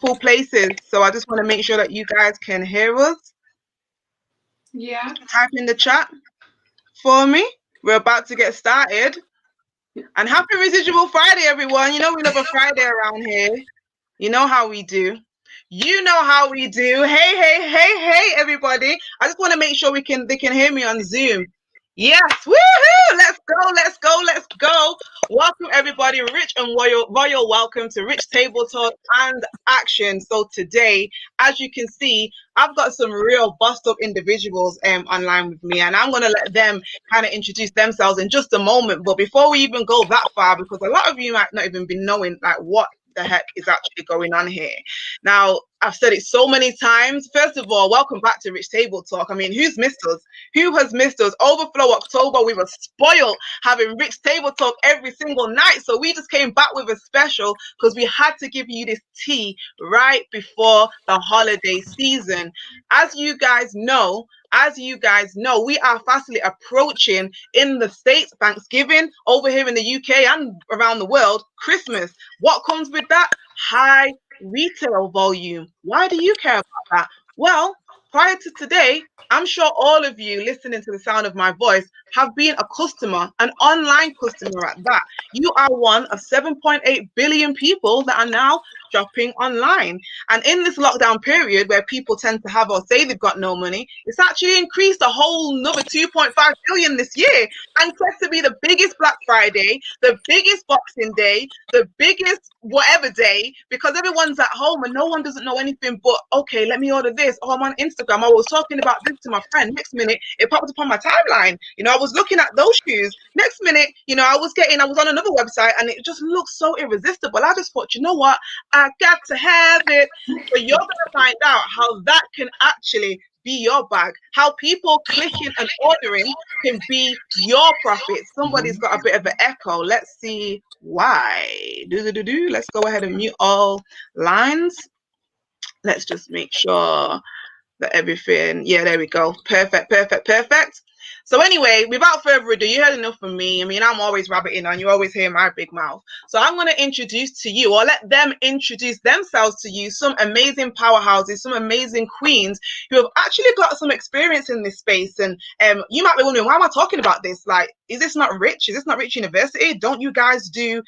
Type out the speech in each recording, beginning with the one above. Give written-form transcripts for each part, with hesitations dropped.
full places. So I just want to make sure that you guys can hear us. Yeah. Type in the chat for me. We're about to get started. And happy Residual Friday, everyone. You know we love a Friday around here. You know how we do. You know how we do. Hey, everybody. I just want to make sure they can hear me on Zoom. Yes, woohoo! Let's go. Welcome everybody, rich and royal welcome to Rich Table Talk and Action. So today, as you can see, I've got some real bust up individuals online with me, and I'm gonna let them kind of introduce themselves in just a moment. But before we even go that far, because a lot of you might not even be knowing like what the heck is actually going on here. Now, I've said it so many times. First of all, welcome back to Rich Table Talk. I mean, who's missed us? Who has missed us? Overflow October, we were spoiled having Rich Table Talk every single night. So we just came back with a special because we had to give you this tea right before the holiday season. As you guys know, we are fastly approaching in the States Thanksgiving, over here in the UK and around the world, Christmas. What comes with that? High retail volume. Why do you care about that? Well, prior to today, I'm sure all of you listening to the sound of my voice have been a customer, an online customer at that. You are one of 7.8 billion people that are now shopping online. And in this lockdown period where people tend to have or say they've got no money, it's actually increased a whole another 2.5 billion this year and set to be the biggest Black Friday, the biggest Boxing Day, the biggest whatever day, because everyone's at home and no one doesn't know anything but, okay, let me order this. Oh, I'm on Instagram. I was talking about this to my friend. Next minute, it popped up on my timeline. I was looking at those shoes. Next minute, I was on another website and it just looks so irresistible. I just thought, you know what? I got to have it. But you're going to find out how that can actually be your bag, how people clicking and ordering can be your profit. Somebody's got a bit of an echo. Let's see why. Let's go ahead and mute all lines. Let's just make sure that everything, yeah, there we go. Perfect. So anyway, without further ado, you heard enough from me. I mean, I'm always rabbiting on, you always hear my big mouth. So I'm going to introduce to you, or let them introduce themselves to you, some amazing powerhouses, some amazing queens who have actually got some experience in this space. And you might be wondering, why am I talking about this? Like, is this not Rich? Is this not Rich University? Don't you guys do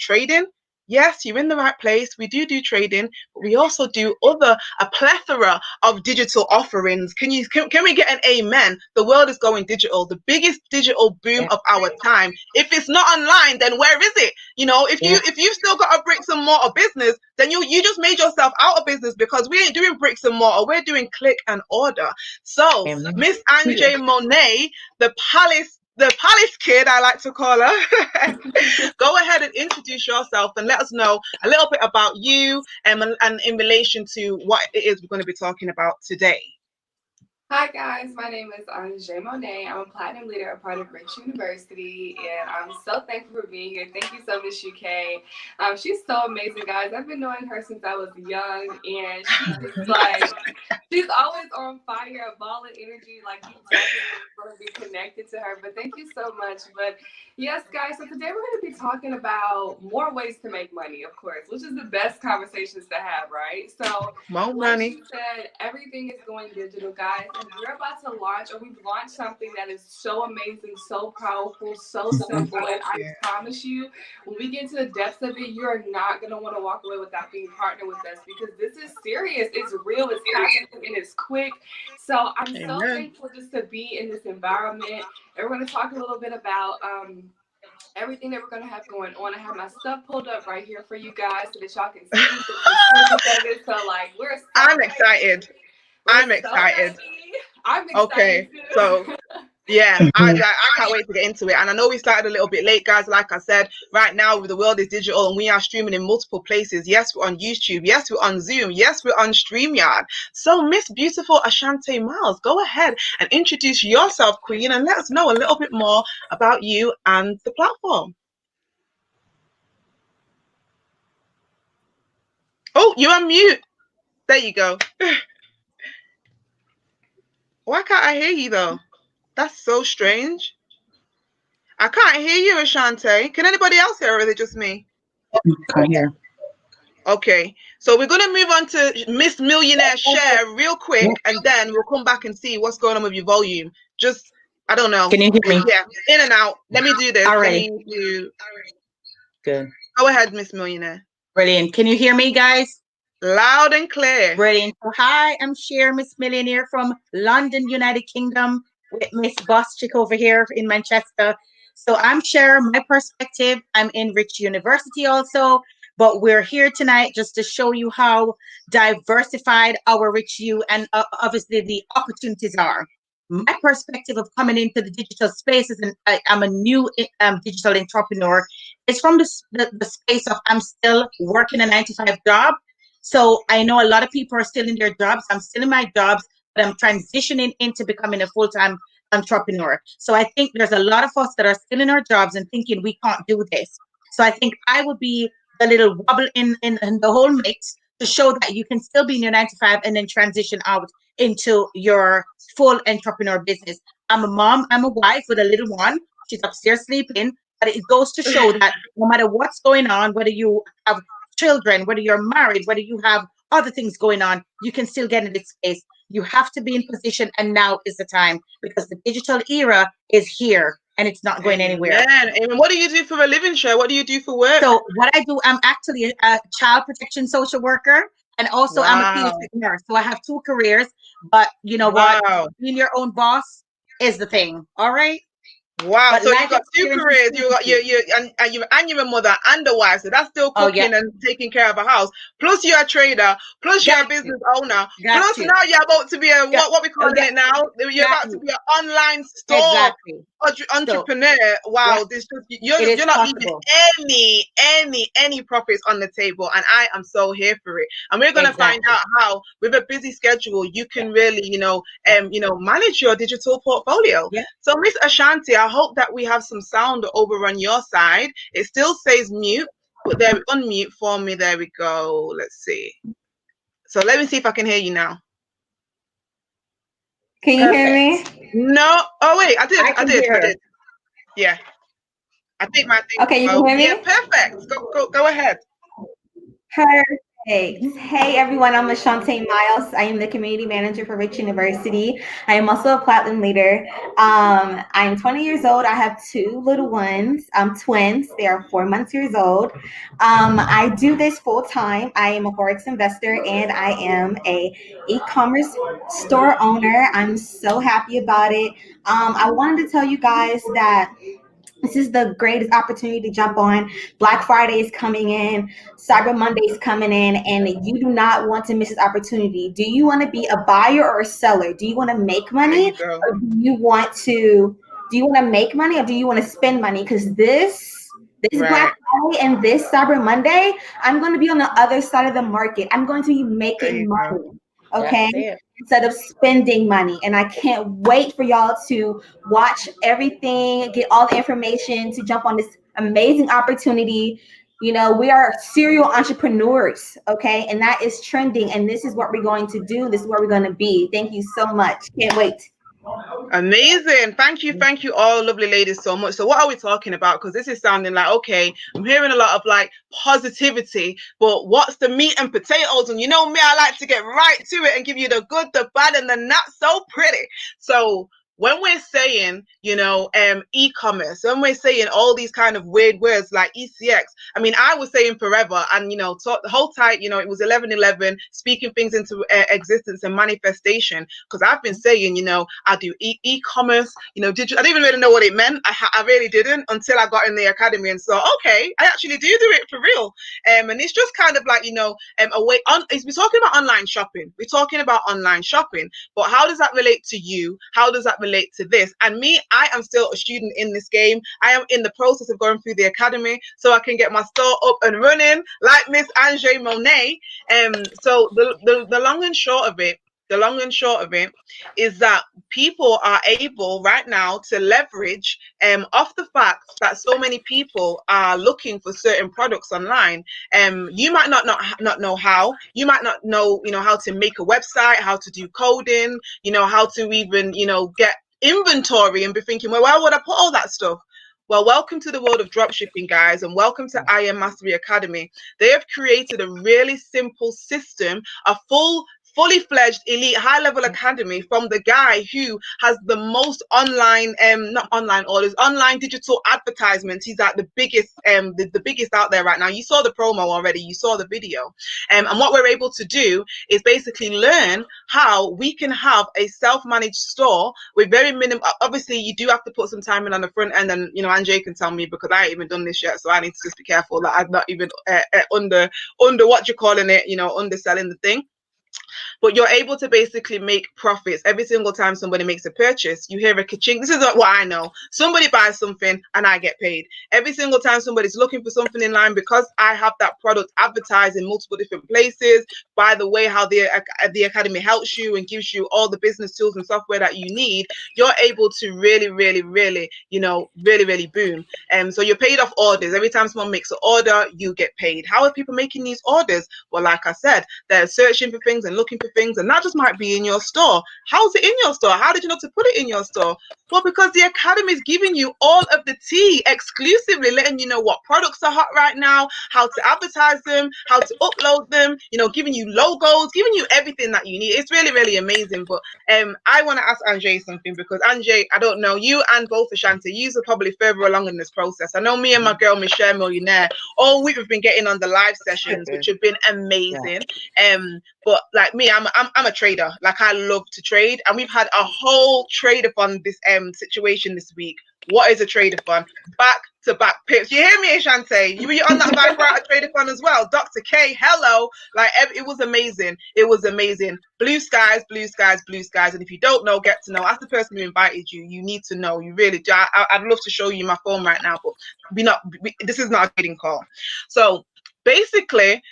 trading? Yes, you're in the right place. We do trading, but we also do a plethora of digital offerings. Can we get an amen? The world is going digital, the biggest digital boom of our time. If it's not online, then where is it? If you've still got a bricks and mortar business, then you just made yourself out of business, because we ain't doing bricks and mortar. We're doing click and order. So Miss Angie Monet, the Palace kid, I like to call her. Go ahead and introduce yourself and let us know a little bit about you and in relation to what it is we're going to be talking about today. Hi guys, my name is Angie Monet. I'm a platinum leader, a part of Rich University, and I'm so thankful for being here. Thank you so much, UK. She's so amazing, guys. I've been knowing her since I was young, and she's always on fire, a ball of energy. Like, you definitely want to be connected to her. But thank you so much. But yes, guys, so today we're going to be talking about more ways to make money, of course, which is the best conversations to have, right? So, more money. She said, everything is going digital, guys. And we're about to launch, or we've launched something that is so amazing, so powerful, so simple. And I promise you, when we get to the depths of it, you're not going to want to walk away without being partnered with us, because this is serious. It's real, it's happening, and it's quick. So I'm so thankful just to be in this environment. And we're going to talk a little bit about everything that we're going to have going on. I have my stuff pulled up right here for you guys so that y'all can see. So, like, I'm excited. I'm excited. Okay, so yeah, I can't wait to get into it. And I know we started a little bit late, guys. Like I said, right now the world is digital and we are streaming in multiple places. Yes, we're on YouTube. Yes, we're on Zoom. Yes, we're on StreamYard. So Miss Beautiful Ashante Miles, go ahead and introduce yourself, Queen, and let us know a little bit more about you and the platform. Oh, you're on mute. There you go. Why can't I hear you though? That's so strange. I can't hear you, Ashante. Can anybody else hear, or is it just me? Can't hear. Okay, so we're gonna move on to Miss Millionaire Share real quick, and then we'll come back and see what's going on with your volume. Just, I don't know. Can you hear me? Yeah, in and out. Let me do this. All right. Let me do. Good. Go ahead, Miss Millionaire. Brilliant. Can you hear me, guys? Loud and clear. Brilliant. So, hi, I'm Cher, Miss Millionaire from London, United Kingdom, with Miss Boss Chick over here in Manchester. So I'm Cher, my perspective. I'm in Rich University also, but we're here tonight just to show you how diversified our Rich U and obviously the opportunities are. My perspective of coming into the digital spaces, and I'm a new digital entrepreneur, is from the space of I'm still working a 9-to-5 job. So I know a lot of people are still in their jobs. I'm still in my jobs, but I'm transitioning into becoming a full-time entrepreneur. So I think there's a lot of us that are still in our jobs and thinking we can't do this. So I think I would be the little wobble in the whole mix to show that you can still be in your 9-to-5 and then transition out into your full entrepreneur business. I'm a mom, I'm a wife with a little one. She's upstairs sleeping, but it goes to show that no matter what's going on, whether you have children, whether you're married, whether you have other things going on, you can still get in this space. You have to be in position, and now is the time, because the digital era is here and it's not going anywhere. And what do you do for a living, Cher? What do you do for work? So what I do, I'm actually a child protection social worker, and also I'm a pediatric nurse. So I have 2 careers, but you know what? Being your own boss is the thing. All right. Wow, but so you got 2 careers. You got you're a mother and a wife, so that's still cooking and taking care of a house. Plus you're a trader. Plus you're a business owner. Plus now you're about to be a what we calling it now? You're about to be an online store entrepreneur. Wow, this you're not leaving any profits on the table, and I am so here for it. And we're gonna find out how, with a busy schedule, you can really manage your digital portfolio. Yeah. So Miss Ashanti, I hope that we have some sound over on your side. It still says mute, but there, unmute for me. There we go. Let's see. So let me see if I can hear you now. Can you hear me? No. Oh wait, I did. Yeah. I think my thing. Okay, you can hear me? Yeah, perfect. Go ahead. Perfect. Hey everyone, I'm Ashante Miles. I am the community manager for Rich University. I am also a platinum leader. I'm 20 years old. I have 2 little ones. Twins. They are 4 months old. I do this full time. I am a Forex investor and I am a e-commerce store owner. I'm so happy about it. I wanted to tell you guys that this is the greatest opportunity to jump on. Black Friday is coming in, Cyber Monday is coming in, and you do not want to miss this opportunity. Do you want to be a buyer or a seller? Do you want to make money, or do you want to make money, or do you want to spend money? Because this Black Friday and this Cyber Monday, I'm going to be on the other side of the market. I'm going to be making money. Okay, instead of spending money. And I can't wait for y'all to watch everything, get all the information, to jump on this amazing opportunity. You know, we are serial entrepreneurs, okay? And that is trending. And this is what we're going to do. This is where we're going to be. Thank you so much. Can't wait. Amazing. Thank you all lovely ladies so much. So what are we talking about? Because this is sounding like, okay, I'm hearing a lot of like positivity, but what's the meat and potatoes? And you know me, I like to get right to it and give you the good, the bad, and the not so pretty. So when we're saying, e-commerce, when we're saying all these kind of weird words like ECX, I mean, I was saying forever, and, the whole time, it was 11/11, speaking things into existence and manifestation, because I've been saying, I do e-commerce, digital. I didn't even really know what it meant. I really didn't until I got in the academy and saw, okay, I actually do it for real. And it's just kind of like, a way on. We're talking about online shopping. We're talking about online shopping, but how does that relate to you? How does that relate to this? And me, I am still a student in this game. I am in the process of going through the academy so I can get my store up and running like Miss Ange Monet. So the long and short of it is that people are able right now to leverage off the fact that so many people are looking for certain products online. You might not know how. You might not know, how to make a website, how to do coding, how to even, get inventory, and be thinking, well, where would I put all that stuff? Well, welcome to the world of dropshipping, guys, and welcome to I Am Mastery Academy. They have created a really simple system, a fully fledged elite high level academy from the guy who has the most online not online orders, online digital advertisements. He's like the biggest the biggest out there right now. You saw the promo already, you saw the video, and what we're able to do is basically learn how we can have a self-managed store with very minimum. Obviously you do have to put some time in on the front end, and you know, Anjay can tell me because I ain't even done this yet, so I need to just be careful that I'm not even under what you're calling it, you know, underselling the thing. But you're able to basically make profits every single time somebody makes a purchase. You hear a kaching. This is what I know. Somebody buys something and I get paid. Every single time somebody's looking for something in line, because I have that product advertised in multiple different places. By the way, how the academy helps you and gives you all the business tools and software that you need, you're able to really, you know, really boom. So you're paid off orders. Every time someone makes an order, you get paid. How are people making these orders? Well, like I said, they're searching for things and looking for things, and that just might be in your store. How's it in your store? How did you know to put it in your store? Well, because the academy is giving you all of the tea exclusively, letting you know what products are hot right now, how to advertise them, how to upload them, you know, giving you logos, giving you everything that you need. It's really amazing. But I want to ask Anjay something, because Anjay, I don't know, you and both Ashanti, you are probably further along in this process. I know me and my girl Michelle Millionaire, all we've been getting on the live sessions, which have been amazing. But like me, I'm a trader. Like, I love to trade, and we've had a whole trade-a-thon this situation this week. What is a trade-a-thon? Back-to-back pips. You hear me, Ashante? You were on that vibe for a trade-a-thon as well. Dr. K, hello. Like, it was amazing. It was amazing. Blue skies. And if you don't know, get to know. As the person who invited you, you need to know. You really do. I'd love to show you my phone right now, but this is not a trading call. So basically,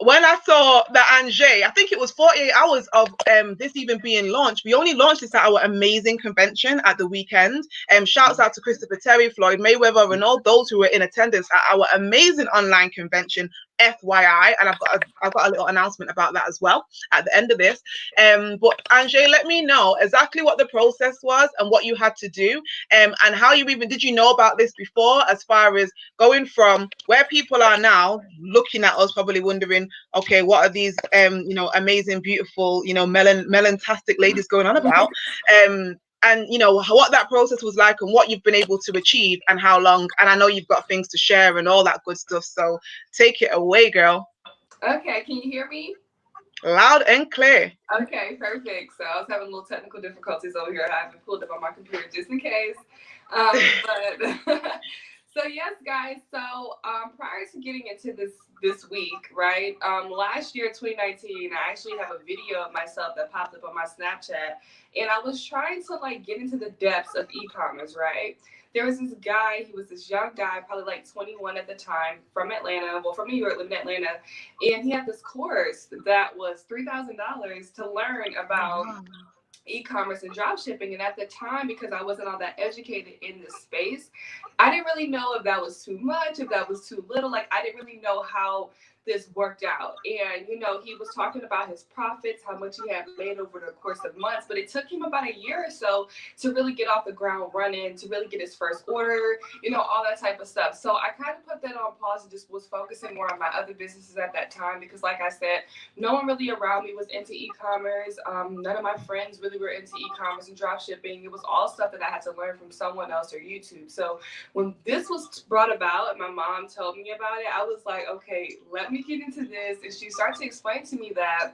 when I saw that Anjay, I think it was 48 hours of this even being launched. We only launched this at our amazing convention at the weekend. Shouts out to Christopher Terry, Floyd Mayweather, and all those who were in attendance at our amazing online convention, FYI. And I've got a little announcement about that as well at the end of this. But Anjay, let me know exactly what the process was and what you had to do, and how you even did you know about this before, as far as going from where people are now, looking at us, probably wondering, okay, what are these you know, amazing, beautiful, you know, melantastic ladies going on about, and you know, what that process was like and what you've been able to achieve and how long. And I know you've got things to share and all that good stuff, so take it away, girl. Okay, can you hear me? Loud and clear. Okay, perfect. So I was having a little technical difficulties over here. I haven't pulled up on my computer just in case. But so yes, guys. So prior to getting into this week, right? Last year, 2019, I actually have a video of myself that popped up on my Snapchat, and I was trying to like get into the depths of e-commerce, right? There was this guy, he was this young guy, probably like 21 at the time, from Atlanta, well, from New York, living in Atlanta. And he had this course that was $3,000 to learn about e-commerce and drop shipping. And at the time, because I wasn't all that educated in this space, I didn't really know if that was too much, if that was too little. Like, I didn't really know how this worked out. And, you know, he was talking about his profits, how much he had made over the course of months, but it took him about a year or so to really get off the ground running, to really get his first order, you know, all that type of stuff. So I kind of put that on pause and just was focusing more on my other businesses at that time, because like I said, no one really around me was into e-commerce. None of my friends really were into e-commerce and drop shipping. It was all stuff that I had to learn from someone else or YouTube. So when this was brought about and my mom told me about it, I was like, okay, let me get into this. And she started to explain to me that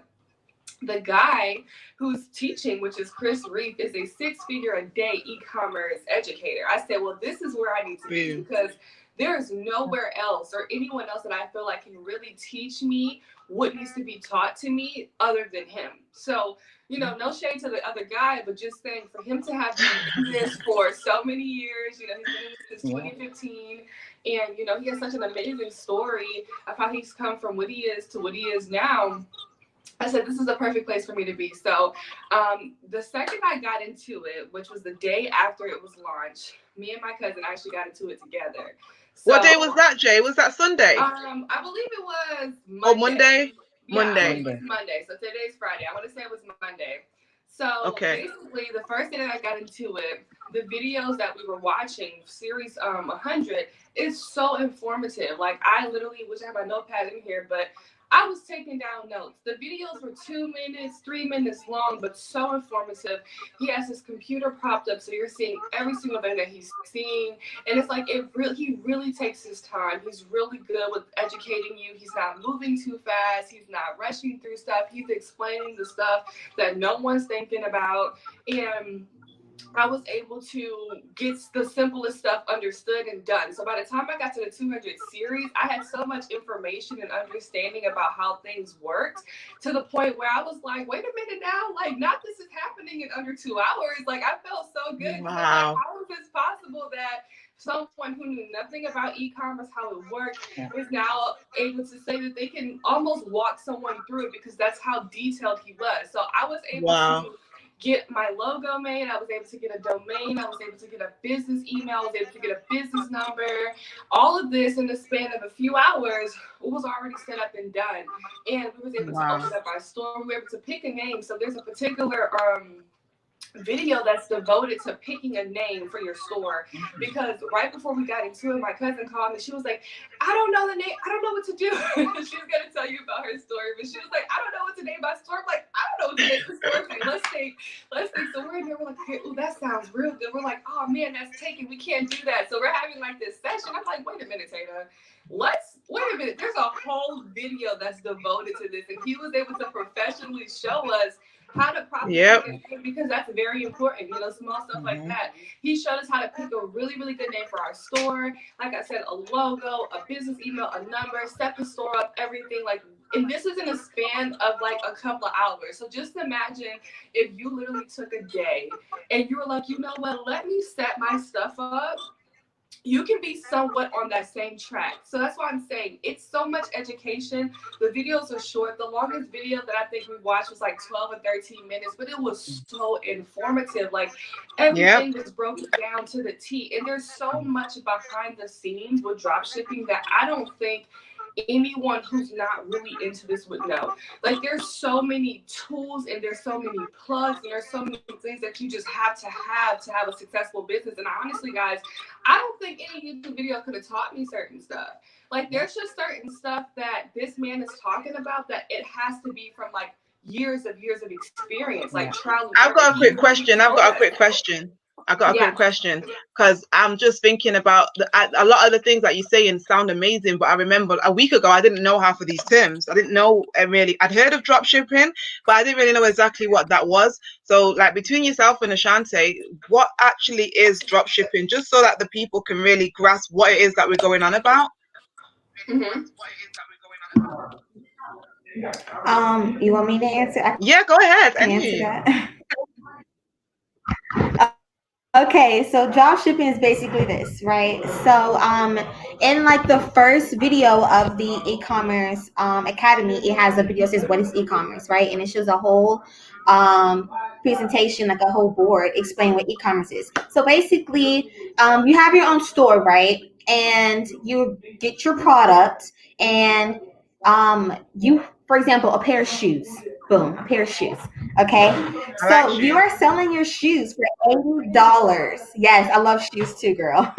the guy who's teaching, which is Chris Reef, is a 6-figure a day e-commerce educator. I said, well, this is where I need to be, because there's nowhere else or anyone else that I feel like can really teach me what needs to be taught to me other than him. So, you know, no shade to the other guy, but just saying, for him to have been in this for so many years, you know, he's been in this since 2015, and, you know, he has such an amazing story of how he's come from what he is to what he is now. I said, this is a perfect place for me to be. So the second I got into it, which was the day after it was launched, me and my cousin actually got into it together. So, what day was that, Jay? Was that Sunday? I believe it was Monday. Oh, Monday? Yeah, Monday. It was Monday. So today's Friday. I want to say it was Monday. So Okay. basically, the first day that I got into it, the videos that we were watching, series 100, is so informative. Like, I literally wish I had my notepad in here, but I was taking down notes. The videos were 2 minutes, 3 minutes long, but so informative. He has his computer propped up, so you're seeing every single thing that he's seeing. And it's like, he really takes his time. He's really good with educating you. He's not moving too fast. He's not rushing through stuff. He's explaining the stuff that no one's thinking about. And I was able to get the simplest stuff understood and done. So by the time I got to the 200 series, I had so much information and understanding about how things worked, to the point where I was like, wait a minute now, like, not this is happening in under 2 hours. Like, I felt so good. Wow. Like, how is this possible that someone who knew nothing about e-commerce, how it worked, is now able to say that they can almost walk someone through it, because that's how detailed he was. So I was able to get my logo made. I was able to get a domain. I was able to get a business email. I was able to get a business number. All of this in the span of a few hours was already set up and done. And we was able to open up our store. We were able to pick a name. So there's a particular video that's devoted to picking a name for your store, because right before we got into it, my cousin called me. She was like, I don't know the name, I don't know what to do. She's gonna tell you about her story, but she was like, I don't know what to name my store. I'm like, I don't know what to name the store. Like, let's think. So we're in there, we're like, okay, ooh, that sounds real good. We're like, oh man, that's taken, we can't do that. So we're having like this session. I'm like, wait a minute, Tana, wait a minute, there's a whole video that's devoted to this, and he was able to professionally show us how to properly pick a name, because that's very important, small stuff like that. He showed us how to pick a really, really good name for our store. Like I said, a logo, a business email, a number, set the store up, everything. Like, and this is in a span of like a couple of hours. So just imagine if you literally took a day and you were like, you know what, let me set my stuff up. You can be somewhat on that same track. So that's why I'm saying it's so much education. The videos are short. The longest video that I think we watched was like 12 or 13 minutes, but it was so informative. Like, everything was broken down to the T. And there's so much behind the scenes with drop shipping that I don't think anyone who's not really into this would know. Like, there's so many tools, and there's so many plugs, and there's so many things that you just have to have a successful business. And honestly, guys, I don't think any YouTube video could have taught me certain stuff. Like, there's just certain stuff that this man is talking about that it has to be from like years of experience, like trial. I've got a quick question. Because I'm just thinking about a lot of the things that you're saying sound amazing, but I remember a week ago I didn't know half of these terms. I didn't know I'd heard of drop shipping, but I didn't really know exactly what that was. So, like, between yourself and Ashante, what actually is drop shipping, just so that the people can really grasp what it is that we're going on about? You want me to answer? Yeah, go ahead. Answer that. Okay, so drop shipping is basically this, right? So in like the first video of the e-commerce academy, it has a video that says what is e-commerce, right? And it shows a whole presentation, like a whole board explaining what e-commerce is. So basically, you have your own store, right? And you get your product, and you, for example, a pair of shoes. Boom, a pair of shoes. Okay. So you are selling your shoes for $80. Yes, I love shoes too, girl.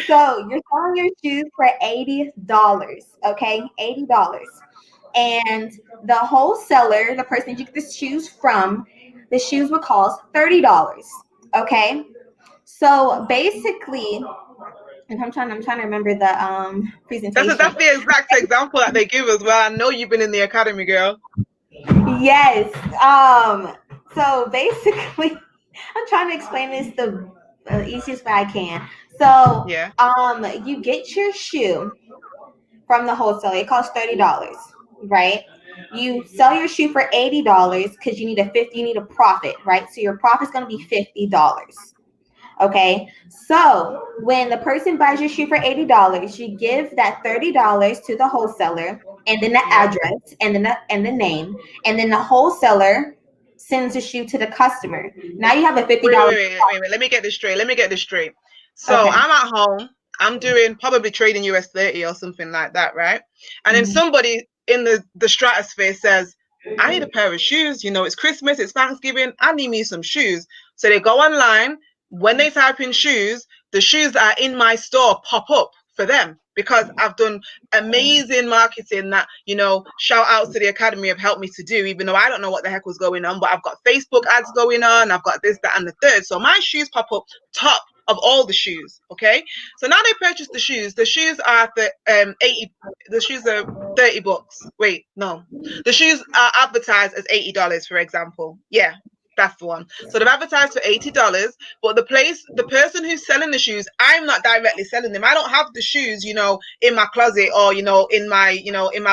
So you're selling your shoes for $80. Okay, $80. And the wholesaler, the person you get the shoes from, the shoes would cost $30. Okay. So basically, and I'm trying to remember the presentation. That's the exact example that they give as well. I know you've been in the academy, girl. Yes. So basically, I'm trying to explain this the easiest way I can. So you get your shoe from the wholesaler. It costs $30, right? You sell your shoe for $80 because you need a profit, right? So your profit's going to be $50. Okay, so when the person buys your shoe for $80, you give that $30 to the wholesaler, and then the address, and then the name, and then the wholesaler sends the shoe to the customer. Now you have a $50. Wait. Let me get this straight. So I'm at home. I'm doing probably trading US 30 or something like that, right? And then somebody in the stratosphere says, I need a pair of shoes. You know, it's Christmas, it's Thanksgiving. I need me some shoes. So they go online. When they type in shoes, the shoes that are in my store pop up for them because I've done amazing marketing that, you know, shout outs to the Academy have helped me to do, even though I don't know what the heck was going on, but I've got Facebook ads going on. I've got this, that, and the third. So my shoes pop up top of all the shoes. Okay. So now they purchase the shoes. The shoes are the 80, the shoes are $30. Wait, no. The shoes are advertised as $80, for example. Yeah, that's the one. So they've advertised for $80, but the person who's selling the shoes, I'm not directly selling them. I don't have the shoes, you know, in my closet or, you know, in my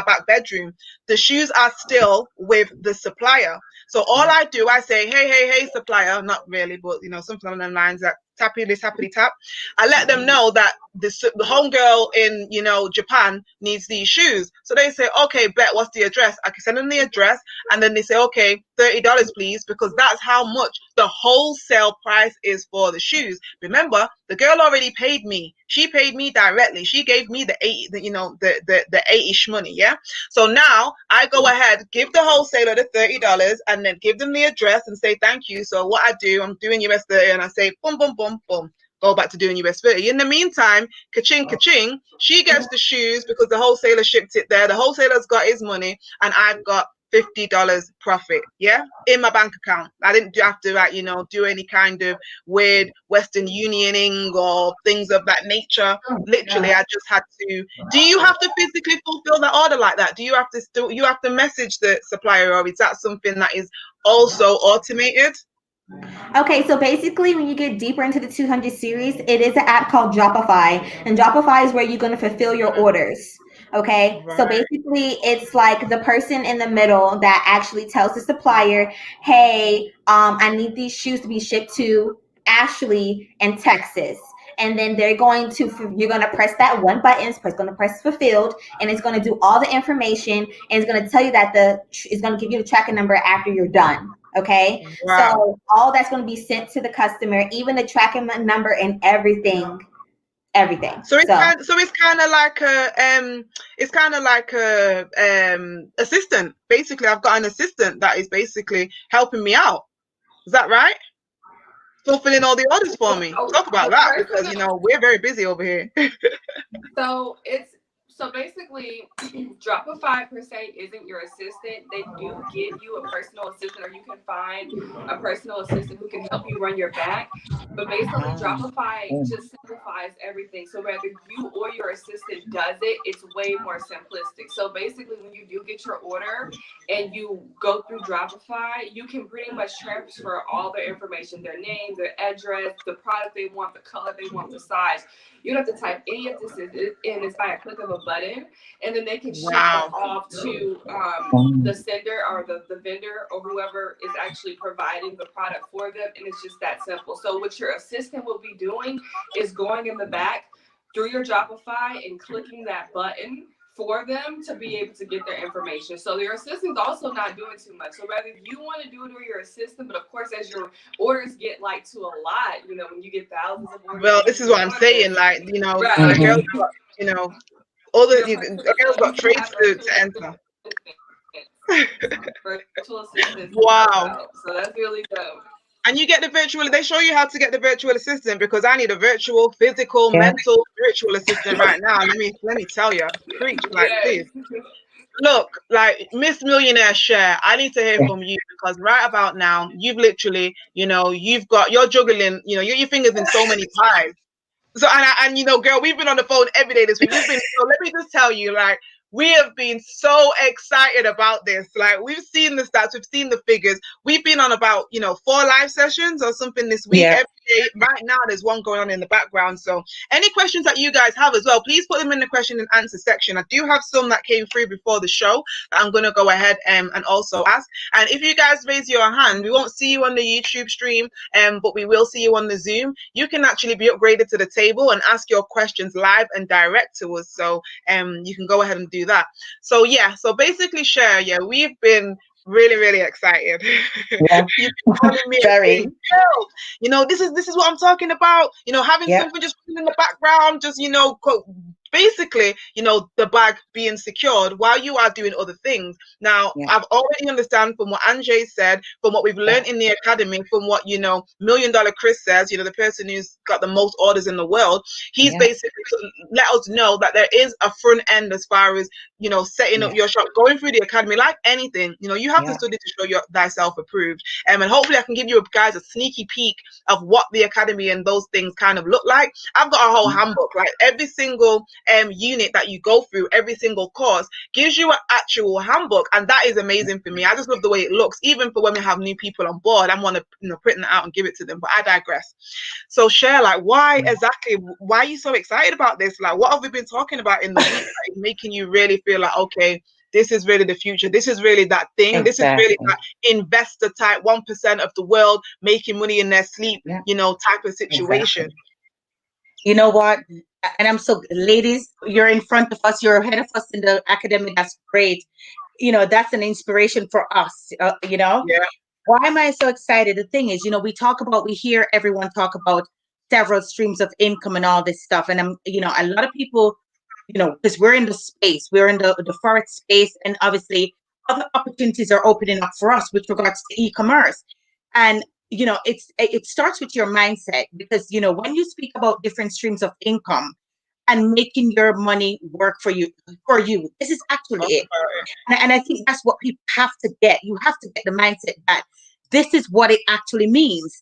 back bedroom. The shoes are still with the supplier. So all I do, I say, hey, supplier, not really, but, you know, something along the lines that tappity tap. I let them know that the homegirl in, you know, Japan needs these shoes. So they say, okay, bet, what's the address? I can send them the address, and then they say, okay, $30, please, because that's how much the wholesale price is for the shoes. Remember, the girl already paid me. She paid me directly. She gave me the 80-ish money, yeah? So now I go ahead, give the wholesaler the $30, and then give them the address and say thank you. So what I do, I'm doing US 30, and I say boom, boom, boom, boom. Go back to doing US 30. In the meantime, Kaching, she gets the shoes because the wholesaler shipped it there. The wholesaler's got his money, and I've got $50 profit, yeah, in my bank account. I didn't have to, like, you know, do any kind of weird Western Unioning or things of that nature. Literally, I just had to. Do you have to physically fulfill that order like that? Do you have to message the supplier, or is that something that is also automated? Okay, so basically when you get deeper into the 200 series, it is an app called Dropify, and Dropify is where you're going to fulfill your orders. Okay, so basically it's like the person in the middle that actually tells the supplier, hey, I need these shoes to be shipped to Ashley in Texas. And then you're going to press that one button, it's going to press fulfilled, and it's going to do all the information, and it's going to tell you that it's going to give you the tracking number after you're done. Okay, wow. So all that's going to be sent to the customer, even the tracking number and everything. So it's kind of like a assistant. Basically, I've got an assistant that is basically helping me out. Is that right? Fulfilling all the orders for me. Talk about that, because, you know, we're very busy over here. So basically, Dropify per se isn't your assistant. They do give you a personal assistant, or you can find a personal assistant who can help you run your back. But basically, Dropify just simplifies everything. So whether you or your assistant does it, it's way more simplistic. So basically, when you do get your order and you go through Dropify, you can pretty much transfer all their information, their name, their address, the product they want, the color they want, the size. You don't have to type any of this in. It's by a click of a button, and then they can ship it off to the sender or the vendor or whoever is actually providing the product for them, and it's just that simple. So what your assistant will be doing is going in the back through your Dropify and clicking that button for them to be able to get their information. So your assistant's also not doing too much. So whether you want to do it or your assistant, but of course, as your orders get like to a lot, you know, when you get thousands of orders. Well, this is what I'm saying. Like, you know, the girls got, you know, all the girls got trades to enter. Virtual assistants. Wow. So that's really dope. And you get the virtual, they show you how to get the virtual assistant, because I need a virtual, physical, mental, virtual assistant right now. Let me tell you, preach like this. Look, like Miss Millionaire Share, I need to hear from you, because right about now, you've literally, you know, you're juggling, you know, your fingers in so many pies. So, and you know, girl, we've been on the phone every day this week. So let me just tell you, like, we have been so excited about this. Like, we've seen the stats, we've seen the figures. We've been on about, you know, 4 live sessions or something this week. Every day. Right now, there's one going on in the background. So any questions that you guys have as well, please put them in the question and answer section. I do have some that came through before the show that I'm going to go ahead and also ask. And if you guys raise your hand, we won't see you on the YouTube stream, but we will see you on the Zoom. You can actually be upgraded to the table and ask your questions live and direct to us. So you can go ahead and do that. So yeah, so basically, Share, we've been really excited. Yeah. Very. You know, this is what I'm talking about. You know, having something just in the background, just, you know, basically, you know, the bag being secured while you are doing other things. Now, I've already understand from what Anjay said, from what we've learned in the academy, from what, you know, $1 Million Chris says, you know, the person who's got the most orders in the world, he's basically let us know that there is a front end as far as, you know, setting up your shop, going through the academy. Like anything, you know, you have to study to show your thyself approved. And hopefully I can give you guys a sneaky peek of what the academy and those things kind of look like. I've got a whole handbook, like every single unit that you go through, every single course gives you an actual handbook, and that is amazing for me. I just love the way it looks, even for when we have new people on board. I want to, you know, print that out and give it to them, but I digress. So share, like, why are you so excited about this? Like, what have we been talking about in the week that is making you really feel like, okay, this is really the future, this is really that thing, this is really that investor type 1% of the world making money in their sleep, you know, type of situation. You know what? And I'm so, ladies, you're in front of us, you're ahead of us in the academy. That's great. You know, that's an inspiration for us, you know? Why am I so excited? The thing is, you know, we hear everyone talk about several streams of income and all this stuff. And you know, a lot of people, you know, because we're in the space, we're in the Forex space, and obviously other opportunities are opening up for us with regards to e-commerce. And you know, it starts with your mindset, because, you know, when you speak about different streams of income and making your money work for you, this is actually it. And I think that's what people have to get. You have to get the mindset that this is what it actually means.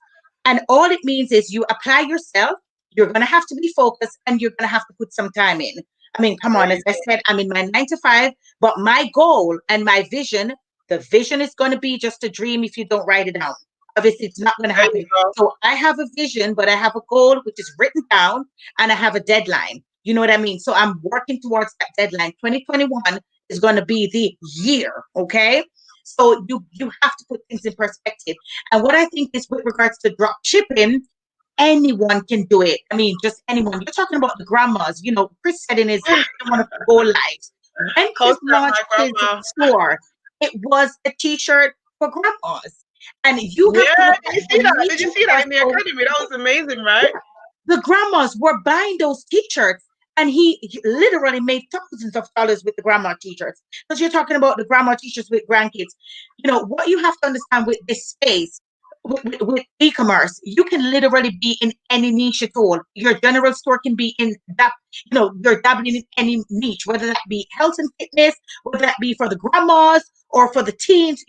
And all it means is you apply yourself, you're going to have to be focused, and you're going to have to put some time in. I mean, come on, as I said, I'm in my 9 to 5, but my goal and my vision, the vision is going to be just a dream if you don't write it down. Obviously, it's not going to happen. So I have a vision, but I have a goal which is written down, and I have a deadline. You know what I mean? So I'm working towards that deadline. 2021 is going to be the year, okay? So you have to put things in perspective. And what I think is, with regards to drop shipping, anyone can do it. I mean, just anyone. You're talking about the grandmas. You know, Chris said in his one of the Go Lives, when Chris launched his store, it was a t-shirt for grandmas. And you have did you see that? Did you see that in the academy? That was amazing, right? The grandmas were buying those t-shirts, and he literally made thousands of dollars with the grandma t-shirts. Because you're talking about the grandma t-shirts with grandkids. You know, what you have to understand with this space, with e-commerce, you can literally be in any niche at all. Your general store can be in that, you know, you're dabbling in any niche, whether that be health and fitness, whether that be for the grandmas or for the teens.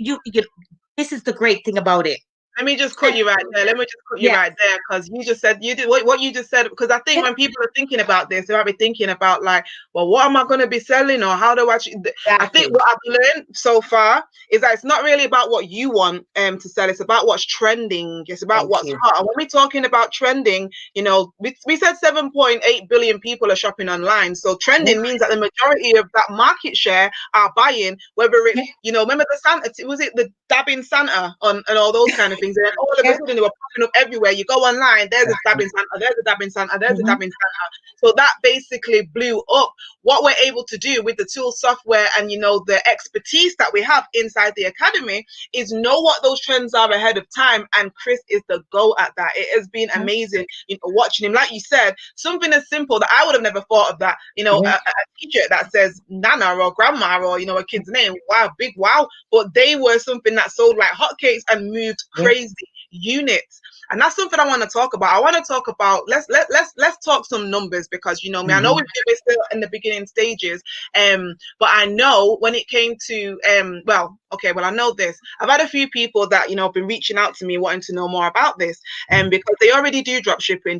This is the great thing about it. Let me just cut you right there. Because you just said, you did what you just said. Because I think when people are thinking about this, they might be thinking about, like, well, what am I going to be selling, or how do I I think what I've learned so far is that it's not really about what you want to sell. It's about what's trending. It's about what's hot. And when we're talking about trending, you know, we said 7.8 billion people are shopping online. So trending means that the majority of that market share are buying, whether it's, you know, remember the Santa, was it the dabbing Santa and all those kind of things, and then all of a sudden they were popping up everywhere. You go online, there's a dabbing Santa, there's a dabbing Santa, there's a dabbing Santa. So that basically blew up. What we're able to do with the tool, software, and, you know, the expertise that we have inside the academy is know what those trends are ahead of time. And Chris is the go at that. It has been amazing, you know, watching him. Like you said, something as simple that I would have never thought of, that, you know, a t-shirt that says Nana or Grandma or, you know, a kid's name. Wow, big wow. But they were something that sold like hotcakes and moved crazy units. And that's something I want to talk about. I want to talk about, let's talk some numbers, because, you know me, I know we're still in the beginning stages, but I know when it came to I know this. I've had a few people that, you know, have been reaching out to me wanting to know more about this, because they already do drop shipping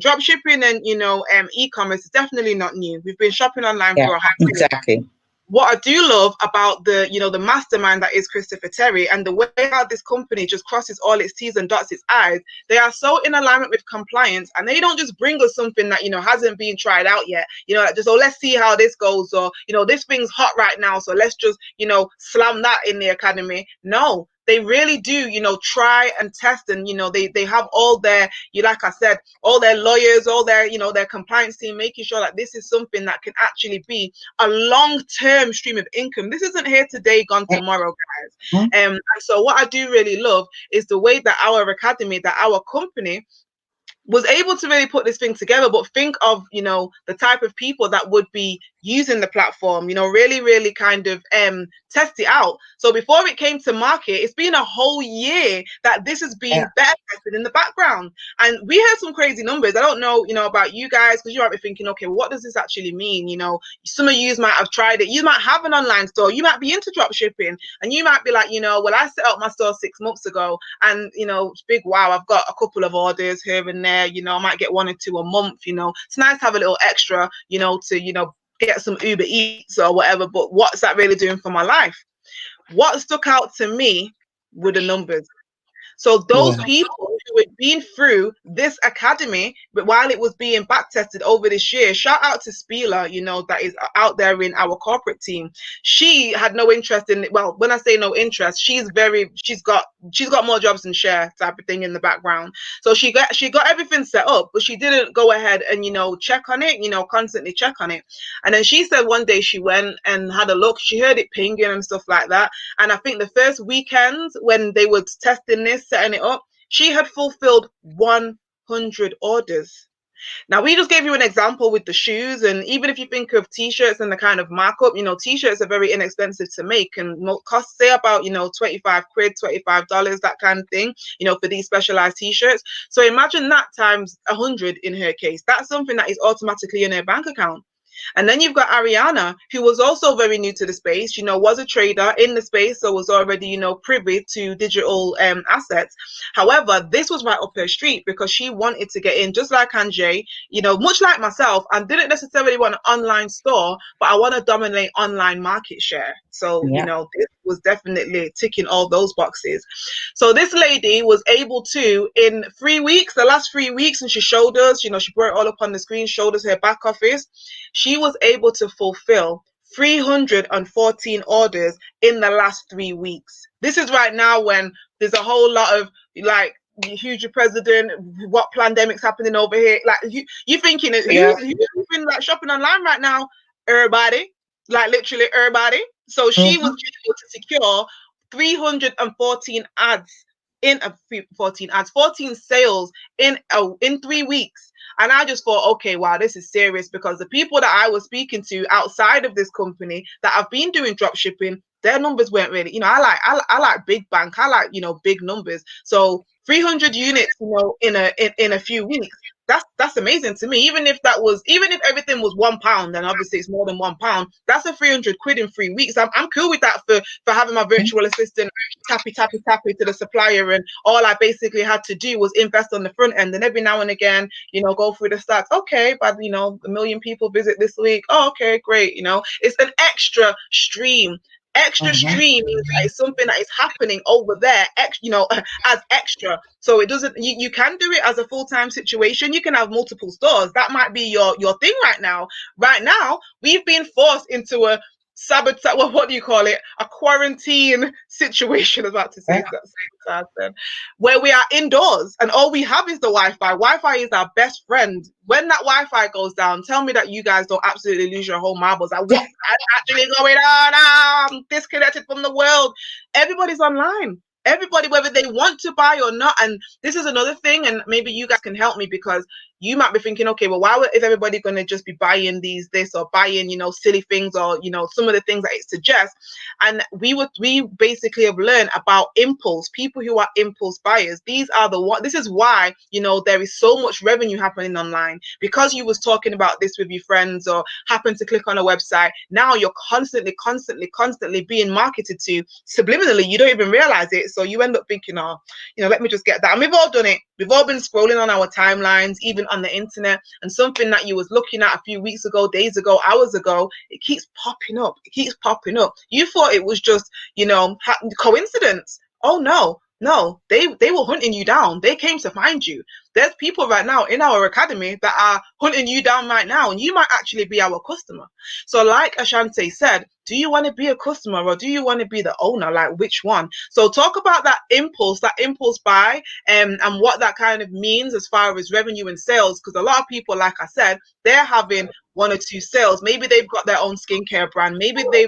and, you know, e-commerce is definitely not new. We've been shopping online for a hot minute. Exactly. What I do love about the, you know, the mastermind that is Christopher Terry, and the way how this company just crosses all its T's and dots its I's, they are so in alignment with compliance, and they don't just bring us something that, you know, hasn't been tried out yet, you know, like just, oh, let's see how this goes, or, you know, this thing's hot right now, so let's just, you know, slam that in the academy. No, they really do, you know, try and test, and, you know, they have all their, like I said, all their lawyers, all their, you know, their compliance team, making sure that this is something that can actually be a long-term stream of income. This isn't here today, gone tomorrow, guys. And so what I do really love is the way that our academy, that our company was able to really put this thing together. But think of, you know, the type of people that would be using the platform, you know, really kind of test it out. So before it came to market, it's been a whole year that this has been beta tested in the background. And we heard some crazy numbers. I don't know, you know, about you guys, because you might be thinking, okay, well, what does this actually mean? You know, some of you might have tried it. You might have an online store. You might be into drop shipping, and you might be like, you know, well, I set up my store 6 months ago, and, you know, it's big, wow, I've got a couple of orders here and there. You know, I might get 1 or 2 a month. You know, it's nice to have a little extra, you know, to, you know, get some Uber Eats or whatever, but what's that really doing for my life? What stuck out to me were the numbers. So those people who had been through this academy, but while it was being back tested over this year, shout out to Spieler, you know, that is out there in our corporate team. She had no interest in it. Well, when I say no interest, she's got more jobs than Cher type of thing in the background. So she got everything set up, but she didn't go ahead and, you know, check on it, you know, constantly check on it. And then she said one day she went and had a look. She heard it pinging and stuff like that. And I think the first weekend when they were testing this, setting it up, she had fulfilled 100 orders. Now, we just gave you an example with the shoes, and even if you think of t-shirts and the kind of markup, you know, t-shirts are very inexpensive to make and cost, say, about, you know, 25 quid, $25, that kind of thing, you know, for these specialized t-shirts. So imagine that times 100 in her case. That's something that is automatically in her bank account. And then you've got Ariana, who was also very new to the space, you know, was a trader in the space, so was already, you know, privy to digital assets. However, this was right up her street because she wanted to get in, just like Anjay, you know, much like myself, and didn't necessarily want an online store, but I want to dominate online market share. So, you know, this was definitely ticking all those boxes. So this lady was able to, in 3 weeks, the last 3 weeks, and she showed us, you know, she brought it all up on the screen, showed us her back office. She was able to fulfill 314 orders in the last 3 weeks. This is right now when there's a whole lot of, like, huge president, what pandemic's happening over here? Like, you thinking, who's been, like, shopping online right now? Everybody, like, literally everybody. So she was able to secure 314 ads in 14 sales in 3 weeks. And I just thought, okay, wow, this is serious, because the people that I was speaking to outside of this company that have been doing drop shipping, their numbers weren't really, you know, I like big bank, I like, you know, big numbers. So 300 units, you know, in a few weeks, that's amazing to me. Even if everything was £1, then obviously it's more than £1. That's a 300 quid in 3 weeks. I'm cool with that for having my virtual assistant tappy to the supplier, and all I basically had to do was invest on the front end, and every now and again, you know, go through the stats. Okay, but, you know, 1 million people visit this week. Oh, okay, great. You know, it's an extra stream. Stream is something that is happening over there, you know, as extra. So it doesn't, you can do it as a full-time situation. You can have multiple stores. That might be your thing right now. Right now, we've been forced into a sabotage, well, what do you call it? A quarantine situation, I was about to say that, where we are indoors and all we have is the Wi-Fi. Wi-Fi is our best friend. When that Wi-Fi goes down, tell me that you guys don't absolutely lose your whole marbles. Like, what's actually going on? I'm disconnected from the world. Everybody's online. Everybody, whether they want to buy or not. And this is another thing, and maybe you guys can help me, because you might be thinking, okay, well, why is everybody going to just be buying this or buying, you know, silly things, or, you know, some of the things that it suggests? And we basically have learned about impulse, people who are impulse buyers. This is why, you know, there is so much revenue happening online, because you was talking about this with your friends or happen to click on a website. Now you're constantly being marketed to subliminally. You don't even realize it. So you end up thinking, oh, you know, let me just get that. And we've all done it. We've all been scrolling on our timelines, even on the internet, and something that you was looking at a few weeks ago, days ago, hours ago, it keeps popping up. You thought it was just, you know, coincidence. Oh no, they were hunting you down. They came to find you. There's people right now in our academy that are hunting you down right now, and you might actually be our customer. So like Ashante said, do you want to be a customer or do you want to be the owner? Like, which one? So talk about that impulse buy, and what that kind of means as far as revenue and sales, because a lot of people, like I said, they're having 1 or 2 sales. Maybe they've got their own skincare brand. Maybe they're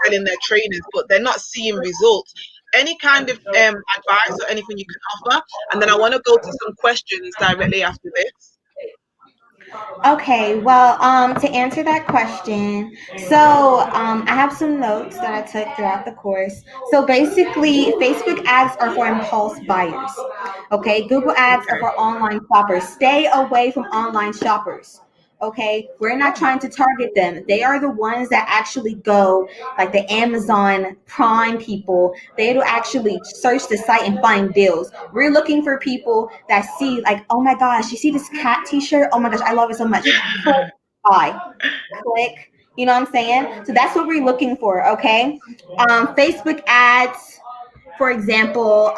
selling their trainers, but they're not seeing results. any kind of advice or anything you can offer? And then I want to go to some questions directly after this. Okay, well, to answer that question, so I have some notes that I took throughout the course. So basically, Facebook ads are for impulse buyers. Okay, Google ads are Okay. for online shoppers. Stay away from online shoppers. Okay, we're not trying to target them. They are the ones that actually go, like the Amazon Prime people. They will actually search the site and find deals. We're looking for people that see, like, oh my gosh, you see this cat T-shirt? Oh my gosh, I love it so much. Click, buy, click. You know what I'm saying? So that's what we're looking for. Okay, Facebook ads, for example,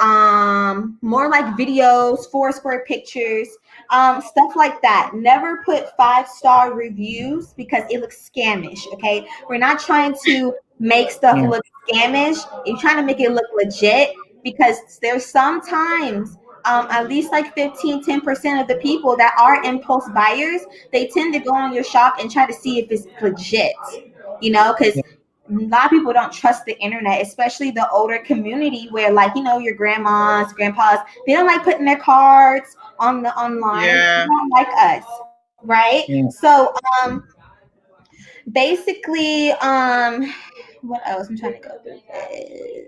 more like videos, Foursquare pictures, stuff like that. Never put 5-star reviews because it looks scamish. Okay, we're not trying to make stuff look scamish. You're trying to make it look legit, because there's sometimes at least like 10% of the people that are impulse buyers, they tend to go on your shop and try to see if it's legit, because a lot of people don't trust the internet, especially the older community where, like, your grandmas, grandpas, they don't like putting their cards on the online. Yeah. They don't like us, right? So basically, what else? I'm trying to go through this.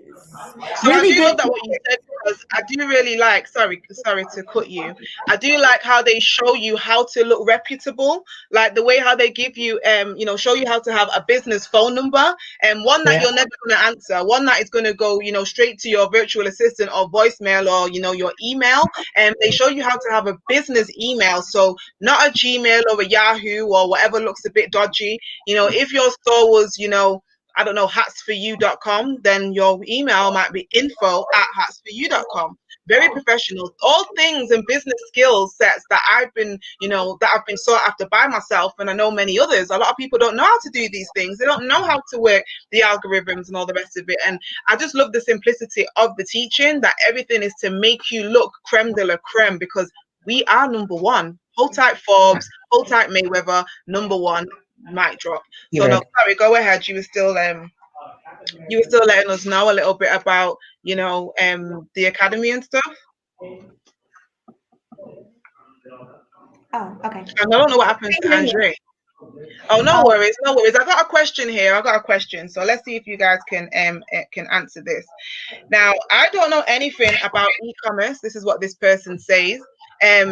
So I Really do good. love that what you said, because I do really like, sorry to cut you. I do like how they show you how to look reputable, like the way how they give you show you how to have a business phone number, and one that you're never going to answer, one that is going to go straight to your virtual assistant or voicemail or your email, and they show you how to have a business email, so not a Gmail or a Yahoo or whatever looks a bit dodgy. If your store was I don't know, hatsforyou.com, then your email might be info@hatsforyou.com. Very professional. All things and business skill sets that I've been sought after by myself, and I know many others. A lot of people don't know how to do these things. They don't know how to work the algorithms and all the rest of it. And I just love the simplicity of the teaching, that everything is to make you look creme de la creme, because we are number one. Hold tight, Forbes. Hold tight, Mayweather. Number one. Mic drop. So no, sorry, go ahead. You were still letting us know a little bit about the academy and stuff. Oh, okay. And I don't know what happened to Andre. Oh, no worries, no worries. I got a question here. So let's see if you guys can answer this. Now, I don't know anything about e-commerce. This is what this person says.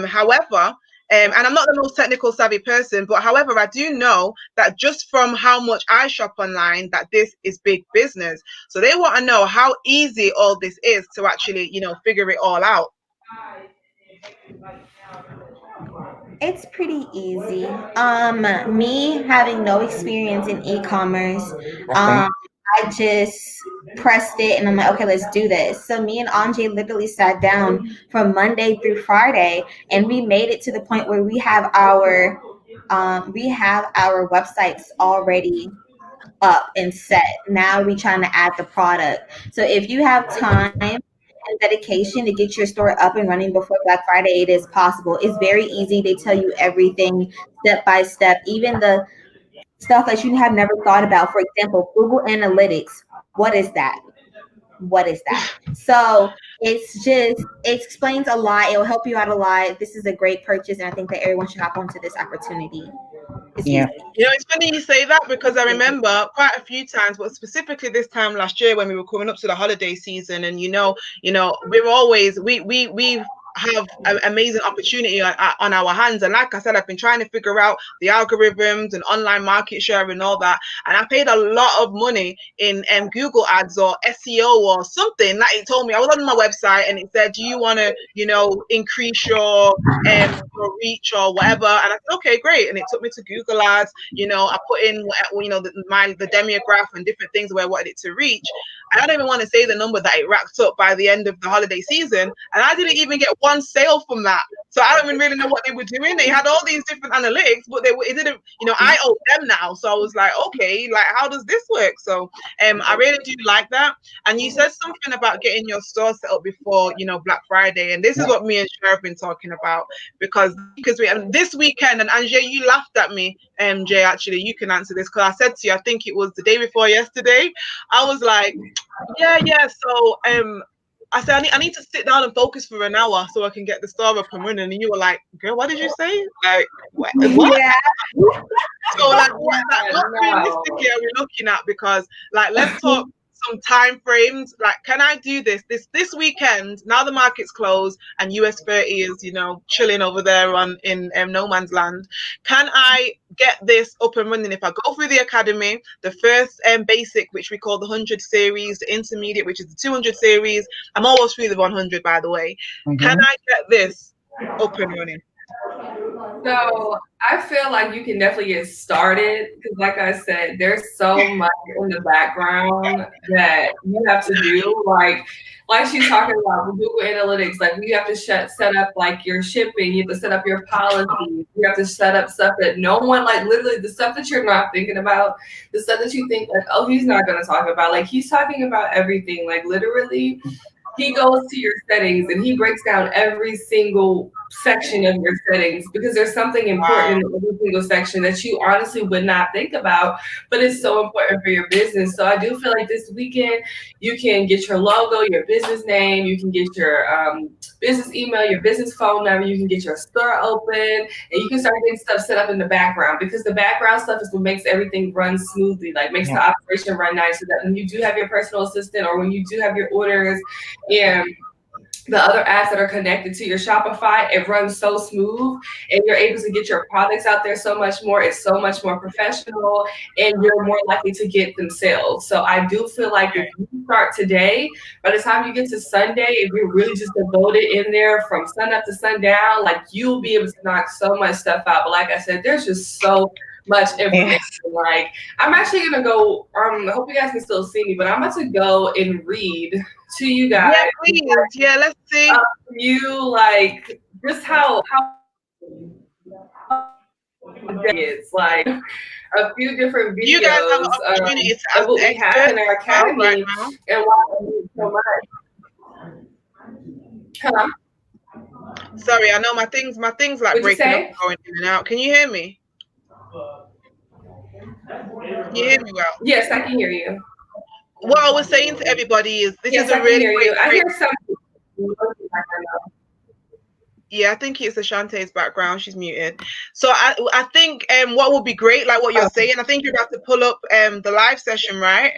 However, and I'm not the most technical savvy person, but however, I do know that just from how much I shop online, that this is big business. So they want to know how easy all this is to actually, figure it all out. It's pretty easy. Me having no experience in e-commerce, I just pressed it and I'm like, okay, let's do this. So me and Anjay literally sat down from Monday through Friday, and we made it to the point where we have our websites already up and set. Now we're trying to add the product. So if you have time and dedication to get your store up and running before Black Friday, it is possible. It's very easy. They tell you everything step by step, even the stuff that you have never thought about. For example, Google Analytics. What is that? So it explains a lot. It will help you out a lot. This is a great purchase, and I think that everyone should hop onto this opportunity. It's funny you say that, because I remember quite a few times, but specifically this time last year when we were coming up to the holiday season, and we're always we have an amazing opportunity on our hands. And like I said, I've been trying to figure out the algorithms and online market share and all that. And I paid a lot of money in Google ads or SEO or something that it told me. I was on my website and it said, do you want to, increase your reach or whatever? And I said, okay, great. And it took me to Google ads. I put in, the demographic and different things where I wanted it to reach. And I don't even want to say the number that it racked up by the end of the holiday season. And I didn't even get one sale from that. So I don't even really know what they were doing. They had all these different analytics, but it didn't, I owe them now. So I was like, okay, like how does this work? So I really do like that. And you said something about getting your store set up before, Black Friday. And this is what me and Cher have been talking about because this weekend, and Angie, you laughed at me, Jay, actually, you can answer this because I said to you, I think it was the day before yesterday. I was like, yeah. So I said, I need to sit down and focus for an hour so I can get the store up and running. And you were like, girl, what did you say? Like, what? Yeah. So, like, what realistically are we looking at? Because, like, let's talk some time frames. Like, can I do this weekend? Now the market's closed and US 30 is, chilling over there in no man's land. Can I get this up and running if I go through the academy, the first basic, which we call the 100 series, the intermediate, which is the 200 series? I'm almost through the 100, by the way. Can I get this up and running? So I feel like you can definitely get started because, like I said, there's so much in the background that you have to do. Like she's talking about with Google Analytics, like you have to set up like your shipping, you have to set up your policies, you have to set up stuff that no one, like literally the stuff that you're not thinking about, the stuff that you think like, oh, he's not going to talk about. Like he's talking about everything. Like literally, he goes to your settings and he breaks down every single section of your settings because there's something important in every single section that you honestly would not think about, but it's so important for your business. So I do feel like this weekend you can get your logo, your business name, you can get your business email, your business phone number, you can get your store open, and you can start getting stuff set up in the background because the background stuff is what makes everything run smoothly, like makes the operation run nice so that when you do have your personal assistant or when you do have your orders and the other apps that are connected to your Shopify, it runs so smooth and you're able to get your products out there so much more. It's so much more professional and you're more likely to get them sales. So I do feel like if you start today, by the time you get to Sunday, if you're really just devoted in there from sun up to sundown, like you'll be able to knock so much stuff out. But like I said, there's just so much information. Like I'm actually gonna go. I hope you guys can still see me, but I'm about to go and read to you guys. Yeah, please. Yeah, let's see. You like just how it's like a few different videos. You guys have an opportunity to ask what we have in our academy right now. and why we need so much. Huh? Sorry, I know my things like What'd breaking up, going in and out. Can you hear me? Can you hear me well? Yes, I can hear you. What I was saying to everybody is this is a I really can hear you. I hear something. Yeah, I think it's Ashante's background. She's muted. So I think what would be great, like what you're saying, I think you're about to pull up the live session, right?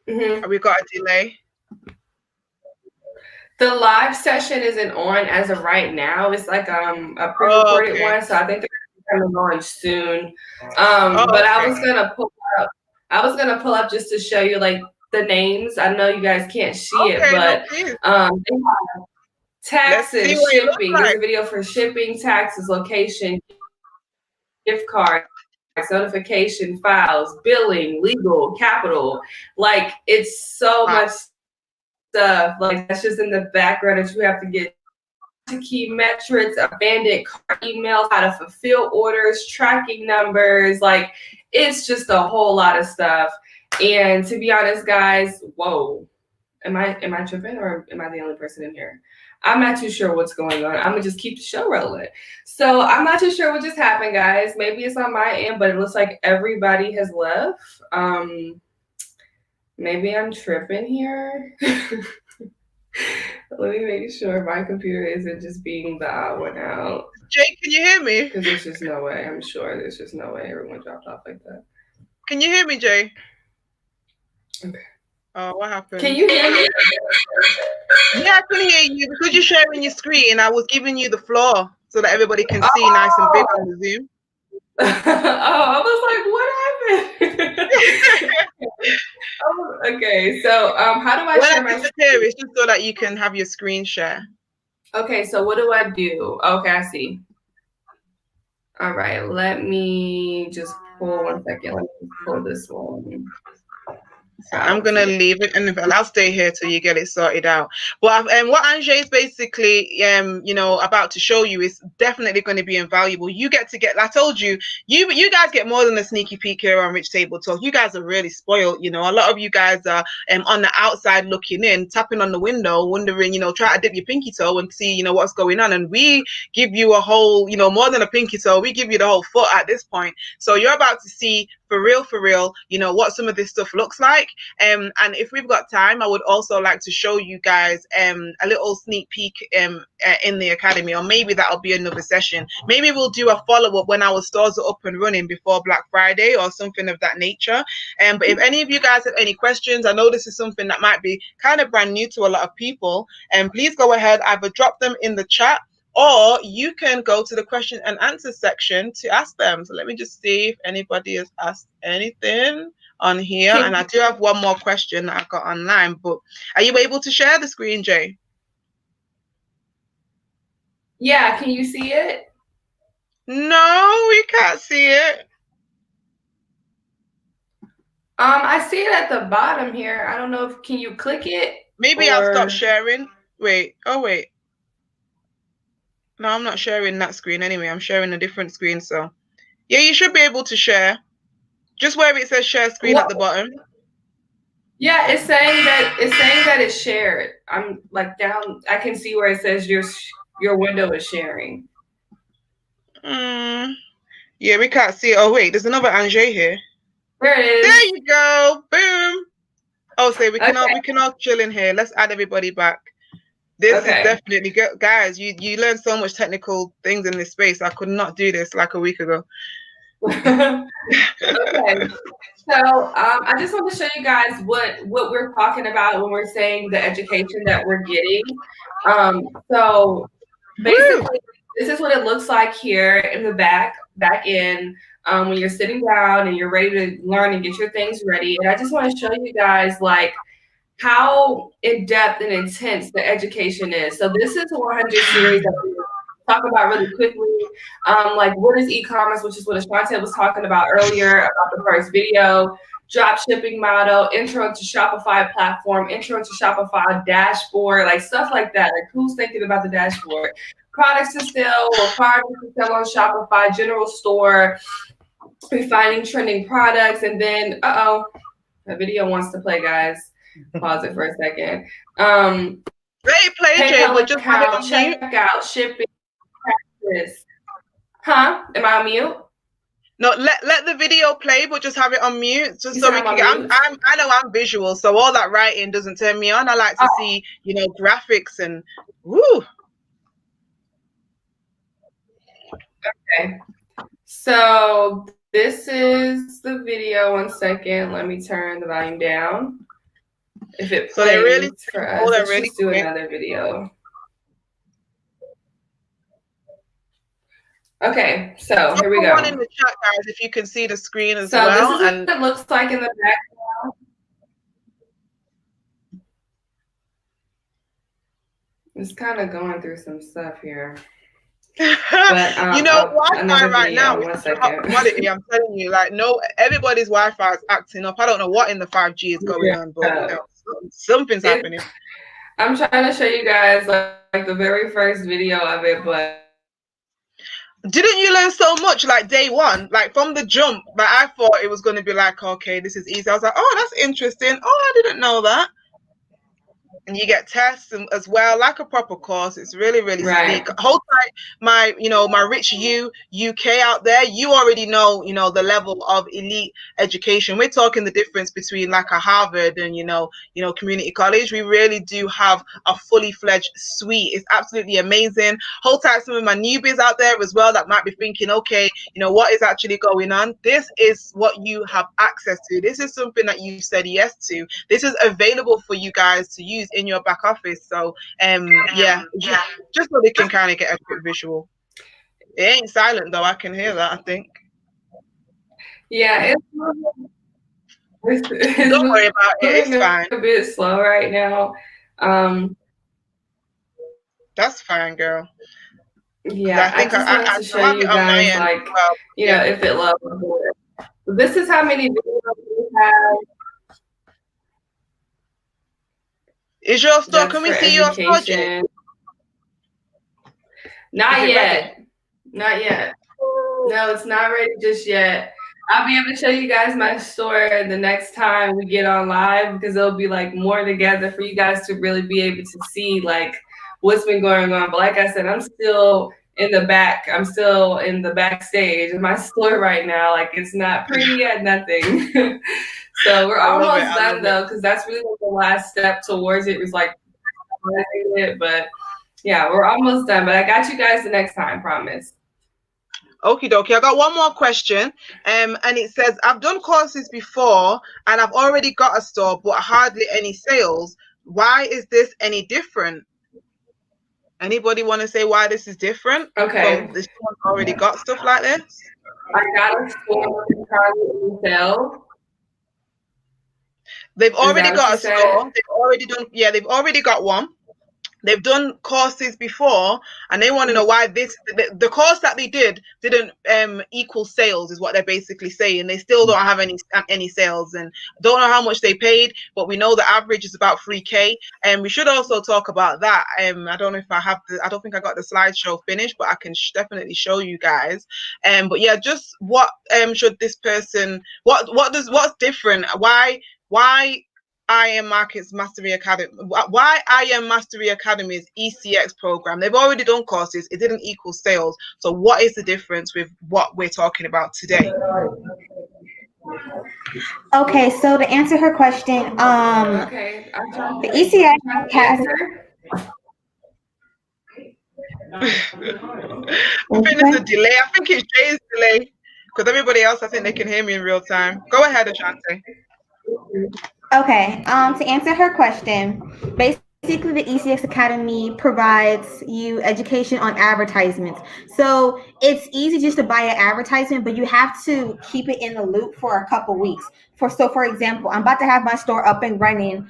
Mm-hmm. Have we got a delay? The live session isn't on as of right now. It's like a pre-recorded one, so I think they're coming on soon. But I was gonna pull up just to show you like the names. I know you guys can't see it, but they have taxes, shipping. There's a video for shipping, taxes, location, gift card, notification, files, billing, legal, capital. Like it's so much stuff. Like that's just in the background that you have to get to key metrics, abandoned cart emails, how to fulfill orders, tracking numbers. Like it's just a whole lot of stuff. And to be honest, guys, whoa, am I tripping or am I the only person in here? I'm not too sure what's going on. I'm gonna just keep the show rolling. So I'm not too sure what just happened, guys. Maybe it's on my end, but it looks like everybody has left. Maybe I'm tripping here. Let me make sure my computer isn't just being the odd one out. Jake, can you hear me? Because there's just no way. I'm sure there's just no way everyone dropped off like that. Can you hear me, Jay? Okay. Oh, what happened? Can you hear me? Yeah, I can hear you. Because you're sharing your screen, I was giving you the floor so that everybody can see nice and big on the Zoom. I was like, what happened? Okay, so how do I share my screen? It's just so that you can have your screen share. Okay, so what do I do? Okay, I see. All right, let me just pull 1 second. Let me pull this one. So I'm gonna leave it, and I'll stay here till you get it sorted out. But what Ange is basically, about to show you is definitely going to be invaluable. You get to get. I told you, you guys get more than a sneaky peek here on Rich Table Talk. You guys are really spoiled. A lot of you guys are on the outside looking in, tapping on the window, wondering, try to dip your pinky toe and see, what's going on. And we give you a whole, more than a pinky toe. We give you the whole foot at this point. So you're about to see for real, what some of this stuff looks like. And if we've got time, I would also like to show you guys a little sneak peek in the academy, or maybe that'll be another session. Maybe we'll do a follow-up when our stores are up and running before Black Friday or something of that nature. But if any of you guys have any questions, I know this is something that might be kind of brand new to a lot of people, and please go ahead, either drop them in the chat, or you can go to the question and answer section to ask them. So let me just see if anybody has asked anything on here. And I do have one more question that I've got online, but are you able to share the screen, Jay? Yeah, can you see it? No, we can't see it. I see it at the bottom here. I don't know can you click it? Maybe I'll stop sharing. Wait. No, I'm not sharing that screen anyway. I'm sharing a different screen. So yeah, you should be able to share. Just where it says share screen at the bottom. Yeah, it's saying that it's shared. I'm like down. I can see where it says your window is sharing. Yeah, we can't see it. Oh wait, there's another Ange here. There it is. There you go. Boom. Oh, so we can all chill in here. Let's add everybody back. This is definitely, guys, you learn so much technical things in this space. I could not do this like a week ago. Okay. So I just want to show you guys what we're talking about when we're saying the education that we're getting. So basically, this is what it looks like here in the back end when you're sitting down and you're ready to learn and get your things ready. And I just want to show you guys like how in-depth and intense the education is. So this is a 100 series that we talk about really quickly. Like what is e-commerce, which is what Ashante was talking about earlier about the first video, drop shipping model, intro to Shopify platform, intro to Shopify dashboard, like stuff like that. Like who's thinking about the dashboard? Products to sell, requirements to sell on Shopify, general store, refining trending products, and then the video wants to play, guys. Pause it for a second. Play Jay, but just check out shipping practice. Huh? Am I on mute? No, let the video play, but just have it on mute, just so we can get. I know I'm visual, so all that writing doesn't turn me on. I like to see, graphics and woo. Okay. So this is the video. 1 second. Let me turn the volume down. If it plays for us, let's just do another video. Okay, so here we go. One in the chat, guys, if you can see the screen as well. So this is what it looks like in the background. It's kind of going through some stuff here. But, Wi-Fi right now is commodity. I'm telling you, like, everybody's Wi-Fi is acting up. I don't know what in the 5G is going on, but something's happening. I'm trying to show you guys like the very first video of it, but didn't you learn so much like day one, like from the jump? But I thought it was going to be like, okay, this is easy. I was like, oh, that's interesting. Oh, I didn't know that. And you get tests as well, like a proper course. It's really, really sleek. Hold tight, my Rich UK out there. You already know, the level of elite education. We're talking the difference between like a Harvard and, community college. We really do have a fully fledged suite. It's absolutely amazing. Hold tight, some of my newbies out there as well that might be thinking, okay, what is actually going on? This is what you have access to. This is something that you said yes to. This is available for you guys to use in your back office. So just so they can kind of get a quick visual. It ain't silent though. I can hear that, I think. Yeah, don't worry about it. It's fine. A bit slow right now. That's fine, girl. Yeah, I just wanted to show you guys, like, if it loves. This is how many videos we have. Is your store? That's Can we for see your store, Jay? education. Not yet. Not yet. No, it's not ready just yet. I'll be able to show you guys my store the next time we get on live, because it'll be like more together for you guys to really be able to see like what's been going on. But like I said, I'm still in the back. I'm still in the backstage of my store right now. Like it's not pretty yet, nothing. So we're almost done though, because that's really like the last step towards it. Was like, but yeah, we're almost done. But I got you guys the next time, promise. Okie dokie. I got one more question. And it says, I've done courses before and I've already got a store, but hardly any sales. Why is this any different? Anybody want to say why this is different? Okay. From this one already got stuff like this? I got a store with sell. They've already got a store. They've already got one. They've done courses before and they want to know why the course that they didn't equal sales is what they're basically saying. They still don't have any sales and don't know how much they paid, but we know the average is about 3K. And we should also talk about that. I don't know if I don't think I got the slideshow finished, but I can definitely show you guys. But yeah, just what should this person, what's different? Why I Am Markets Mastery Academy. Why I Am Mastery Academy's ECX program? They've already done courses. It didn't equal sales. So what is the difference with what we're talking about today? Okay, so to answer her question, the ECX has. I think there's a delay. I think it's Jay's delay because everybody else, I think they can hear me in real time. Go ahead, Ashante. Okay, to answer her question, basically the ECX Academy provides you education on advertisements. So it's easy just to buy an advertisement, but you have to keep it in the loop for a couple weeks. For example, I'm about to have my store up and running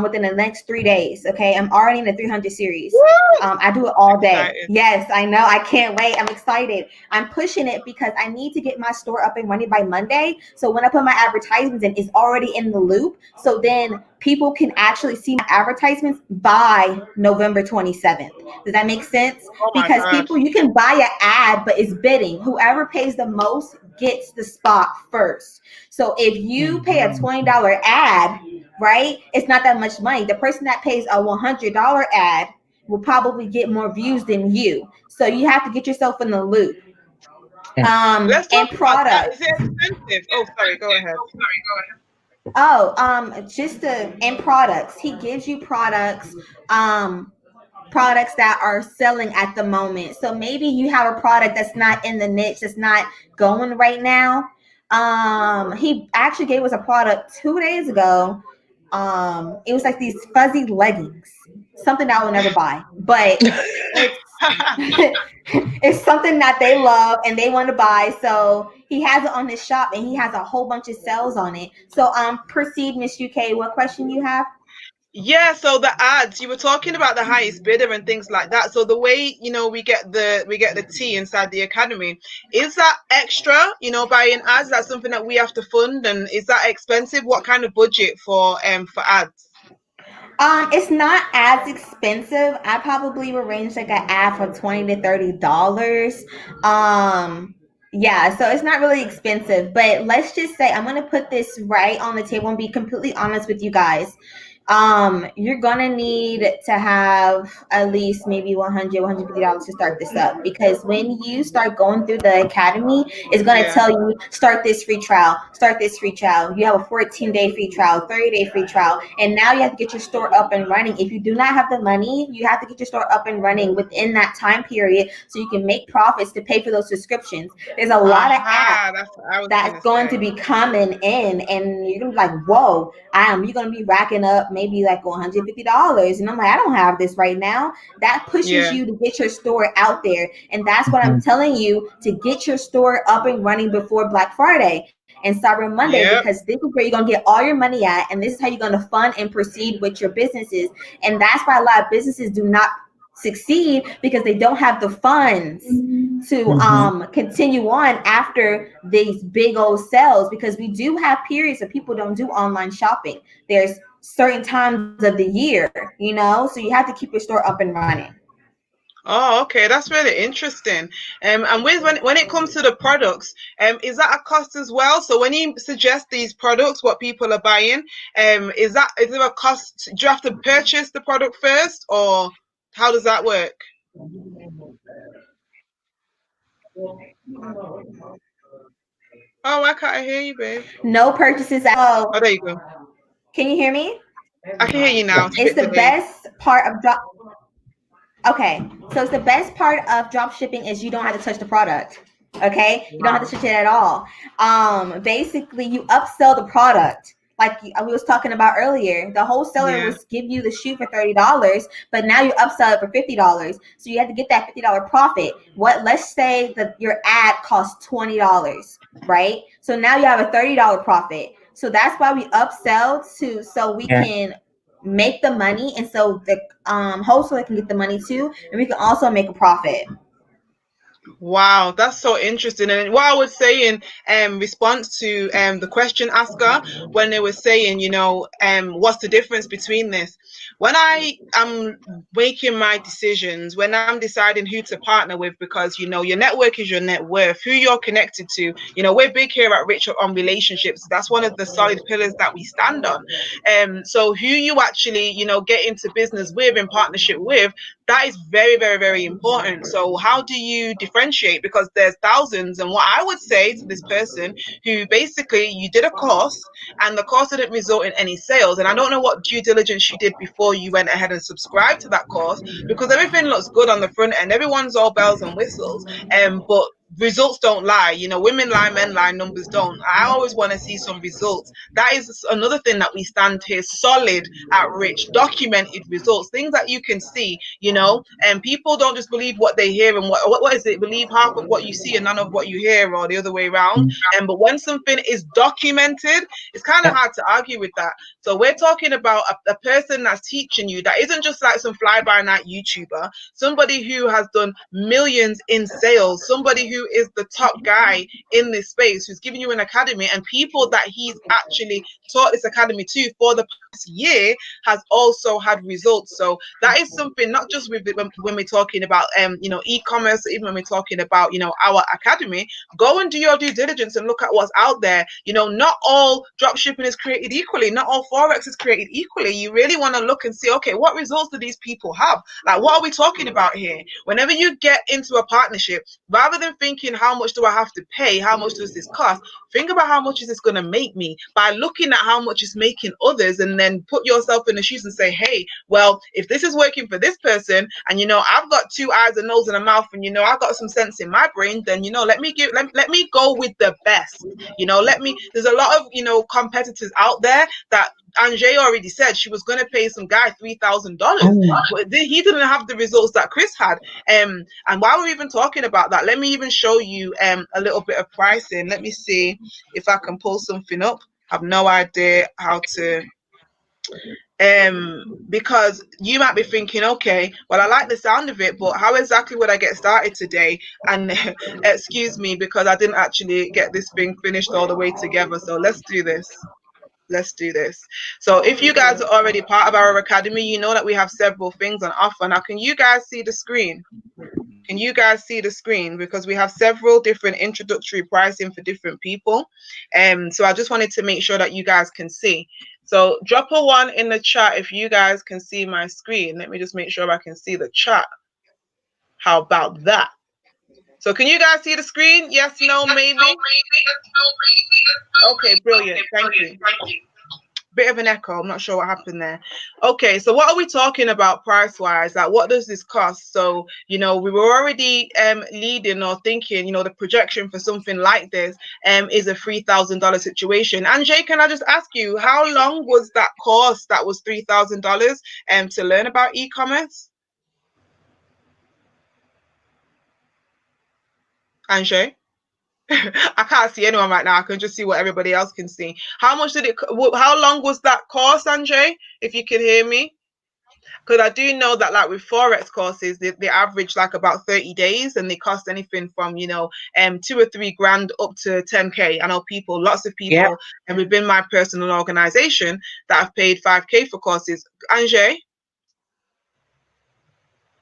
within the next 3 days. Okay, I'm already in the 300 series. I do it all day. Excited. Yes, I know. I can't wait. I'm excited. I'm pushing it because I need to get my store up and running by Monday. So when I put my advertisements in, it's already in the loop. So then people can actually see my advertisements by November 27th. Does that make sense? Because people, you can buy an ad, but it's bidding. Whoever pays the most gets the spot first. So if you pay a $20 ad, right, it's not that much money. The person that pays a $100 ad will probably get more views than you. So you have to get yourself in the loop. Let's talk and products. Is it expensive? Oh, sorry. Go ahead. And products. He gives you products that are selling at the moment. So maybe you have a product that's not in the niche, that's not going right now. He actually gave us a product 2 days ago. It was like these fuzzy leggings, something that I will never buy, but it's something that they love and they want to buy. So he has it on his shop and he has a whole bunch of sales on it. So proceed, Miss UK. What question you have? Yeah, so the ads, you were talking about the highest bidder and things like that. So the way, we get the tea inside the academy, is that extra, buying ads? That's something that we have to fund, and is that expensive? What kind of budget for ads? It's not as expensive. I probably would range like an ad for $20 to $30. Yeah, so it's not really expensive, but let's just say I'm gonna put this right on the table and be completely honest with you guys. You're gonna need to have at least maybe $100, $150 to start this up, because when you start going through the academy, it's gonna tell you start this free trial. You have a 14-day free trial, 30-day free trial, and now you have to get your store up and running. If you do not have the money, you have to get your store up and running within that time period so you can make profits to pay for those subscriptions. There's a lot of ads that's going to be coming in, and you're gonna be like, whoa, you're gonna be racking up maybe like $150, and I'm like, I don't have this right now. That pushes you to get your store out there, and that's what I'm telling you, to get your store up and running before Black Friday and Cyber Monday, because this is where you're gonna get all your money at, and this is how you're gonna fund and proceed with your businesses. And that's why a lot of businesses do not succeed, because they don't have the funds to continue on after these big old sales, because we do have periods that people don't do online shopping. There's certain times of the year, you know, so you have to keep your store up and running. Oh, okay, that's really interesting. And with when it comes to the products, is that a cost as well? So when you suggest these products, what people are buying, is there a cost? Do you have to purchase the product first, or how does that work? Oh, why can't I hear you, babe? No purchases at all. Oh, there you go. Can you hear me? I can hear you now. It's a It's bit the delayed. best part of drop. Okay, so it's the best part of drop shipping is you don't have to touch the product. Okay, you don't have to touch it at all. Basically, you upsell the product. Like we was talking about earlier, the wholesaler Yeah. was give you the shoe for $30, but now you upsell it for $50. So you have to get that $50 profit. Let's say that your ad costs $20, right? So now you have a $30 profit. So that's why we upsell so we can make the money, and so the wholesaler can get the money too, and we can also make a profit. Wow, that's so interesting. And what I was saying, response to the question asker when they were saying, what's the difference between this? When I am making my decisions, when I'm deciding who to partner with, because your network is your net worth, who you're connected to. We're big here at Rich on relationships. That's one of the solid pillars that we stand on. So who you actually, get into business with, in partnership with, that is very, very, very important. So how do you differentiate? Because there's thousands. And what I would say to this person who basically you did a course and the course didn't result in any sales. And I don't know what due diligence you did before you went ahead and subscribed to that course, because everything looks good on the front end. Everyone's all bells and whistles. But results don't lie. Women lie, men lie, numbers don't. I always want to see some results. That is another thing that we stand here solid at Rich, documented results, things that you can see, and people don't just believe what they hear. And what is it? Believe half of what you see and none of what you hear, or the other way around. But when something is documented, it's kind of hard to argue with that. So we're talking about a person that's teaching you, that isn't just like some fly-by-night YouTuber, somebody who has done millions in sales, somebody who is the top guy in this space, who's giving you an academy, and people that he's actually taught this academy to for the past year has also had results. So that is something, not just with when we're talking about e-commerce, even when we're talking about our academy. Go and do your due diligence and look at what's out there. Not all drop shipping is created equally, not all Forex is created equally. You really want to look and see, okay, what results do these people have? Like, what are we talking about here? Whenever you get into a partnership, rather than thinking how much do I have to pay, how much does this cost, think about how much is this going to make me, by looking at how much it's making others, and then put yourself in the shoes and say, hey, well, if this is working for this person, and I've got 2 eyes, a nose, and a mouth, and I've got some sense in my brain, then let me go with the best. There's a lot of competitors out there that Anjay already said she was going to pay some guy $3,000, but he didn't have the results that Chris had. And while we're even talking about that, let me even show you a little bit of pricing. Let me see if I can pull something up. I have no idea how to. Because you might be thinking, okay, well, I like the sound of it, but how exactly would I get started today? And excuse me, because I didn't actually get this thing finished all the way together. So let's do this. So if you guys are already part of our academy, you know that we have several things on offer. Now, can you guys see the screen? Because we have several different introductory pricing for different people. So I just wanted to make sure that you guys can see. So drop a 1 in the chat if you guys can see my screen. Let me just make sure I can see the chat. How about that? So can you guys see the screen? Yes, no, maybe? Okay, brilliant. Thank you. Bit of an echo. I'm not sure what happened there. Okay, so what are we talking about price-wise? Like, what does this cost? So, we were already leading or thinking, the projection for something like this is a $3,000 situation. And Jay, can I just ask you, how long was that course that was $3,000 to learn about e-commerce? Anjay? I can't see anyone right now. I can just see what everybody else can see. How long was that course, Anjay? If you can hear me, because I do know that like with Forex courses, they average like about 30 days and they cost anything from, you know, 2 or 3 grand up to 10K. I know people, lots of people, and within my personal organization that have paid 5K for courses. Ange?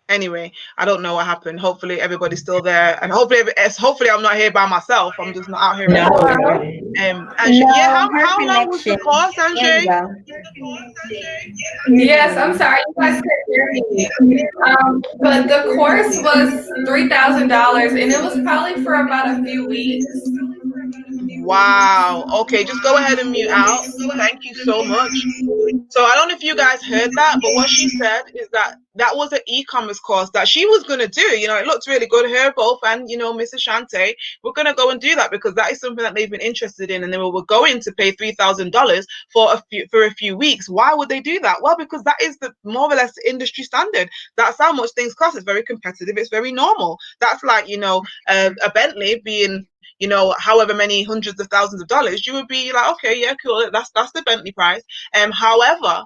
Anyway, I don't know what happened. Hopefully everybody's still there, and hopefully I'm not here by myself. I'm just not out here. Ange, how long was the course, Ange? Yes, I'm sorry, you guys couldn't hear me. But the course was $3,000, and it was probably for about a few weeks. Wow. Okay, just go ahead and mute out. Thank you so much. So I don't know if you guys heard that, but what she said is that that was an e-commerce course that she was going to do. You know, it looked really good. Her both and, you know, Mrs. Shante, we're going to go and do that because that is something that they've been interested in. And they were going to pay $3,000 for a few weeks. Why would they do that? Well, because that is the more or less the industry standard. That's how much things cost. It's very competitive. It's very normal. That's like, you know, a Bentley being, you know, however many hundreds of thousands of dollars, you would be like, okay, yeah, cool. That's the Bentley price. However,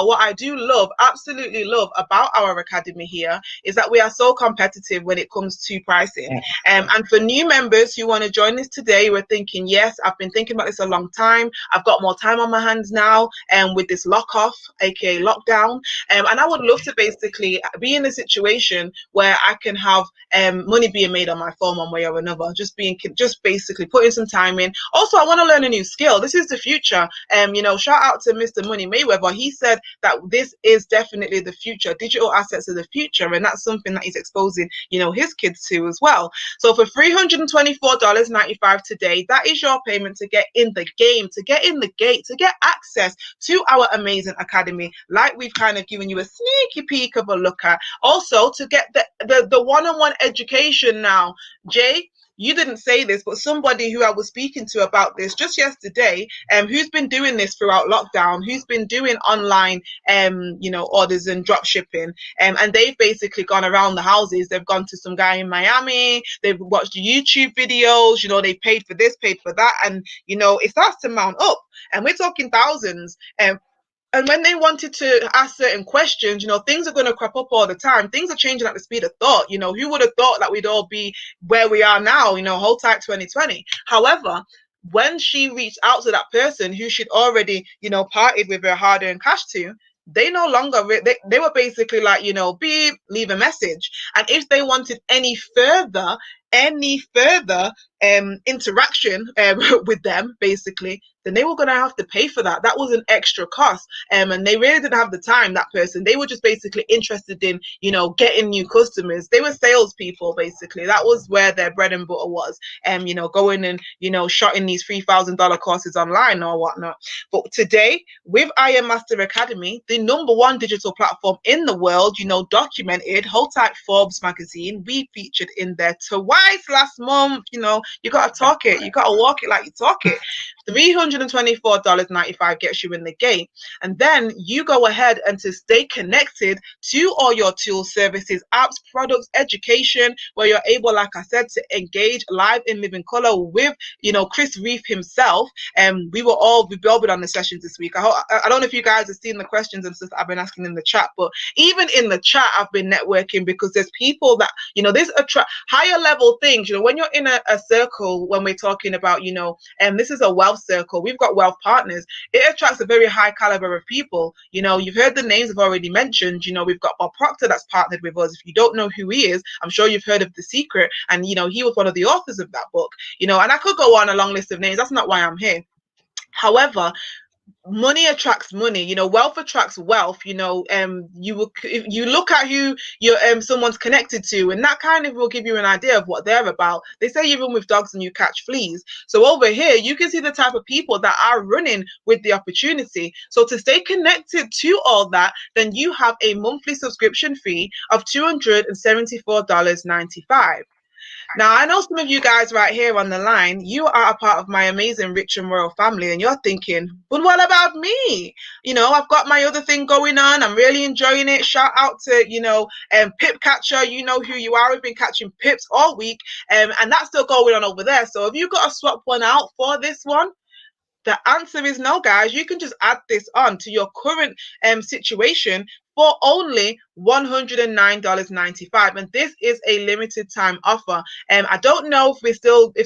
what I do love, absolutely love about our academy here is that we are so competitive when it comes to pricing. And for new members who want to join us today, we're thinking, yes, I've been thinking about this a long time. I've got more time on my hands now, and with this lock off, aka lockdown, and I would love to basically be in a situation where I can have money being made on my phone one way or another, just basically putting some time in. Also, I want to learn a new skill. This is the future. You know, shout out to Mr. Money Mayweather. He said that this is definitely the future. Digital assets are the future, and that's something that he's exposing, you know, his kids to as well. So for $324.95 today, that is your payment to get in the game, to get in the gate, to get access to our amazing academy, like we've kind of given you a sneaky peek of a look at. Also, to get the one-on-one education now. Jay, you didn't say this, but somebody who I was speaking to about this just yesterday, who's been doing this throughout lockdown, who's been doing online, you know, orders and drop shipping, and they've basically gone around the houses. They've gone to some guy in Miami. They've watched YouTube videos. You know, they paid for this, paid for that, and you know, it starts to mount up, and we're talking thousands. And when they wanted to ask certain questions, you know, things are going to crop up all the time. Things are changing at the speed of thought. You know, who would have thought that we'd all be where we are now, you know, hold tight 2020. However, when she reached out to that person who she'd already, you know, parted with her hard-earned cash to, they no longer, they were basically like, you know, beep, leave a message. And if they wanted any further interaction with them, basically, then they were going to have to pay for that. That was an extra cost. And they really didn't have the time, that person. They were just basically interested in, you know, getting new customers. They were salespeople, basically. That was where their bread and butter was. You know, going and, you know, shotting these $3,000 courses online or whatnot. But today, with I Am Master Academy, the #1 digital platform in the world, you know, documented, hold tight Forbes magazine, we featured in there twice last month. You know, you got to talk it. You got to walk it like you talk it. $324.95 gets you in the game. And then you go ahead and to stay connected to all your tools, services, apps, products, education, where you're able, like I said, to engage live in living color with, you know, Chris Reef himself. And we've all been on the sessions this week. I don't know if you guys have seen the questions and stuff I've been asking in the chat, but even in the chat, I've been networking because there's people that, you know, there's higher level things. You know, when you're in a circle, when we're talking about, you know, and this is a wealth circle, we've got wealth partners, it attracts a very high caliber of people. You know, you've heard the names I've already mentioned. You know, we've got Bob Proctor that's partnered with us. If you don't know who he is, I'm sure you've heard of The Secret, and you know, he was one of the authors of that book. You know, and I could go on a long list of names. That's not why I'm here. However, money attracts money. You know, wealth attracts wealth. You know, if you look at who someone's connected to, and that kind of will give you an idea of what they're about. They say even with dogs and you catch fleas. So over here you can see the type of people that are running with the opportunity. So to stay connected to all that, then you have a monthly subscription fee of $274.95. Now, I know some of you guys right here on the line, you are a part of my amazing Rich and Royal family, and you're thinking, but what about me? You know, I've got my other thing going on. I'm really enjoying it. Shout out to, you know, Pip Catcher. You know who you are. We've been catching pips all week, and that's still going on over there. So have you got to swap one out for this one? The answer is no, guys. You can just add this on to your current situation for only $109.95, and this is a limited time offer. I don't know if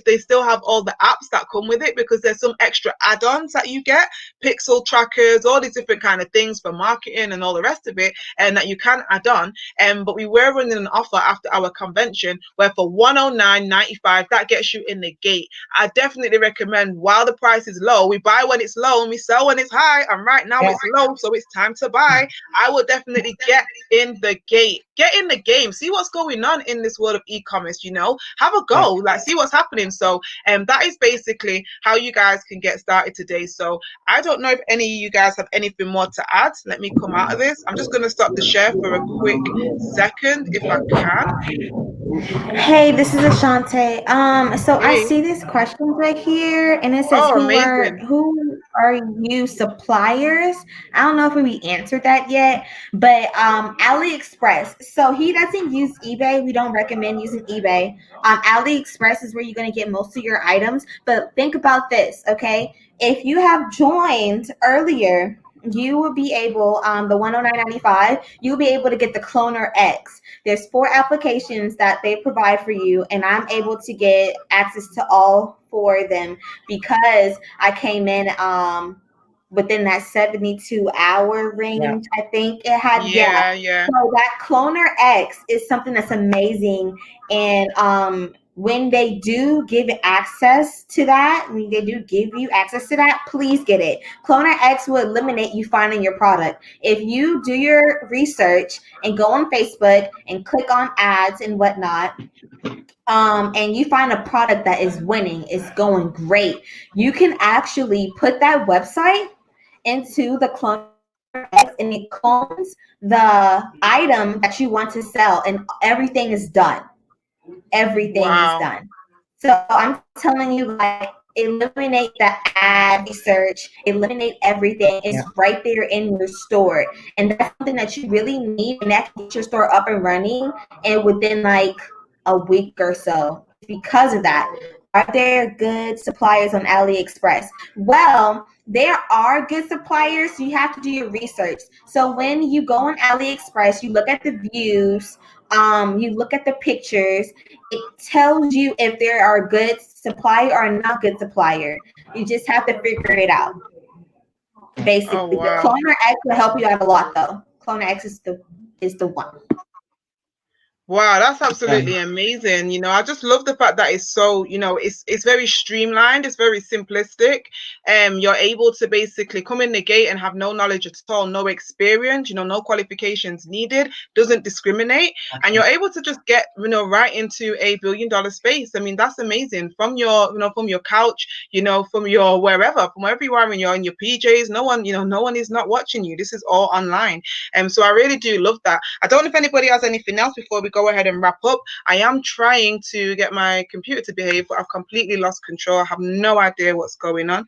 they still have all the apps that come with it, because there's some extra add-ons that you get, pixel trackers, all these different kind of things for marketing and all the rest of it, and that you can add on. But we were running an offer after our convention where for $109.95 that gets you in the gate. I definitely recommend, while the price is low, we buy when it's low and we sell when it's high, and right now it's low, so it's time to buy. I would definitely get in the gate, get in the game, see what's going on in this world of e-commerce, have a go, like see what's happening. So that is basically how you guys can get started today. So I don't know if any of you guys have anything more to add. Let me come out of this. I'm just going to stop the share for a quick second if I can. Hey, this is Ashante. So I Hey. see this question right here, and it says, Oh, who amazing. are you suppliers? I don't know if we answered that yet, but AliExpress. So he doesn't use eBay. We don't recommend using eBay. AliExpress is where you're going to get most of your items. But think about this, okay? If you have joined earlier, you will be able, the $109.95, you'll be able to get the Cloner X. There's 4 applications that they provide for you, and I'm able to get access to all 4 of them because I came in within that 72-hour range. I think it had. Yeah. So that Cloner X is something that's amazing, and when they do give access to that, when they do give you access to that, please get it. Cloner X will eliminate you finding your product. If you do your research and go on Facebook and click on ads and whatnot, and you find a product that is winning, is going great, you can actually put that website into the Cloner X, and it clones the item that you want to sell, and everything is done. Everything is done. So I'm telling you, like, eliminate the ad research, eliminate everything. It's right there in your store. And that's something that you really need, and that can get your store up and running and within like a week or so. Because of that, are there good suppliers on AliExpress? Well, there are good suppliers. You have to do your research. So when you go on AliExpress, you look at the views, you look at the pictures. It tells you if there are good supplier or not good supplier. You just have to figure it out. Basically, the Cloner X will help you out a lot, though. Cloner X is the one. Wow, that's absolutely amazing. I just love the fact that it's so, it's very streamlined, it's very simplistic. You're able to basically come in the gate and have no knowledge at all, no experience, no qualifications needed, doesn't discriminate, and you're able to just get, right into a $1 billion space. I mean, that's amazing. From your, from your couch, from your wherever you are, when you're in your PJs, no one is not watching you. This is all online. So I really do love that. I don't know if anybody has anything else before we go ahead and wrap up. I am trying to get my computer to behave, but I've completely lost control. I have no idea what's going on.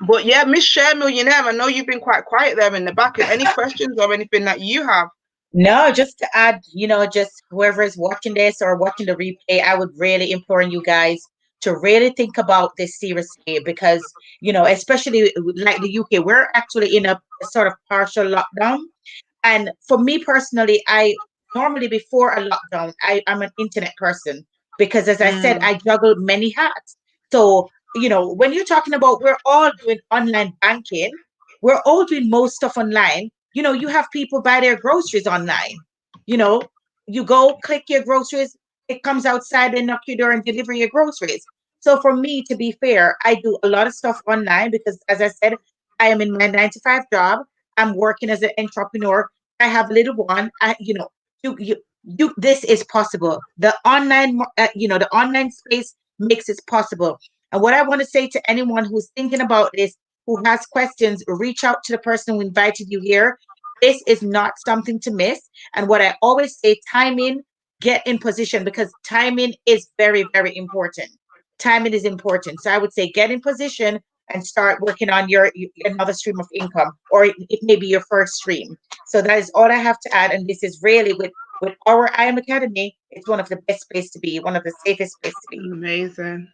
But yeah, Miss Share Millionaire, I know you've been quite quiet there in the back. Any questions or anything that you have? No, just to add, just whoever is watching this or watching the replay, I would really implore you guys to really think about this seriously, because, especially like the UK, we're actually in a sort of partial lockdown. And for me personally, I normally, before a lockdown, I'm an internet person, because as I said, I juggle many hats. So, when you're talking about, we're all doing online banking, we're all doing most stuff online. You have people buy their groceries online. You go click your groceries, it comes outside and knock your door and deliver your groceries. So for me, to be fair, I do a lot of stuff online because, as I said, I am in my 9-to-5 job. I'm working as an entrepreneur. I have a little one. This is possible. The online, the online space makes it possible. And what I want to say to anyone who's thinking about this, who has questions, reach out to the person who invited you here. This is not something to miss. And what I always say, timing, get in position, because timing is very, very important. Timing is important. So I would say get in position and start working on your another stream of income, or it may be your first stream. So that is all I have to add. And this is really with our IM Academy, it's one of the best space to be, one of the safest space to be. Amazing.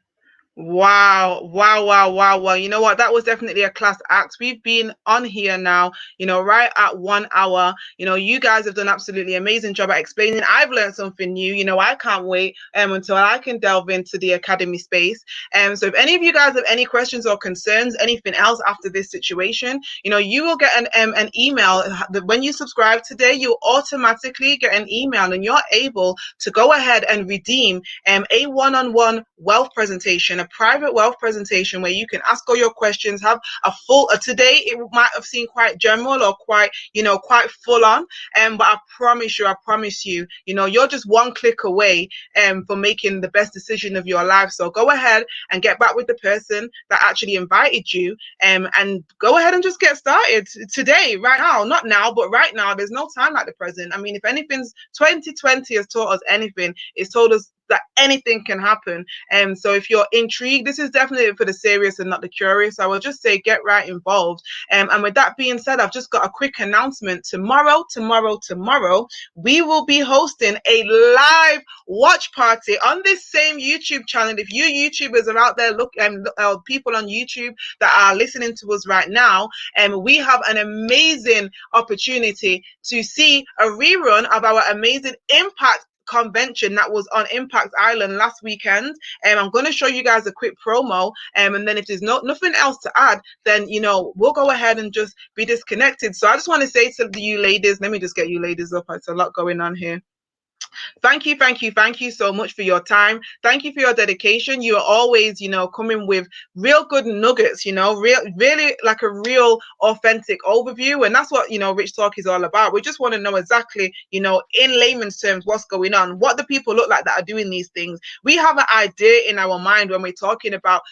Wow, wow, wow, wow, wow. You know what? That was definitely a class act. We've been on here now, right at 1 hour. You guys have done absolutely amazing job at explaining. I've learned something new. I can't wait until I can delve into the academy space. So if any of you guys have any questions or concerns, anything else after this situation, you will get an email. When you subscribe today, you'll automatically get an email and you're able to go ahead and redeem a one-on-one wealth presentation, a private wealth presentation where you can ask all your questions, have a full today it might have seemed quite general or quite full on, but I promise you, you're just one click away for making the best decision of your life. So go ahead and get back with the person that actually invited you, and go ahead and just get started today, right now. Not now, but right now. There's no time like the present. I mean, if anything's 2020 has taught us anything, it's told us that anything can happen. So if you're intrigued, this is definitely for the serious and not the curious. I will just say get right involved. And with that being said, I've just got a quick announcement. Tomorrow, we will be hosting a live watch party on this same YouTube channel. If you YouTubers are out there, people on YouTube that are listening to us right now, we have an amazing opportunity to see a rerun of our amazing Impact convention that was on Impact Island last weekend. I'm going to show you guys a quick promo, and then if there's nothing else to add, then we'll go ahead and just be disconnected. So I just want to say to you ladies, let me just get you ladies up. It's a lot going on here. Thank you so much for your time. Thank you for your dedication. You are always, coming with real good nuggets, really like a real authentic overview. And that's what, Rich Talk is all about. We just want to know exactly, in layman's terms, what's going on, what the people look like that are doing these things. We have an idea in our mind when we're talking about,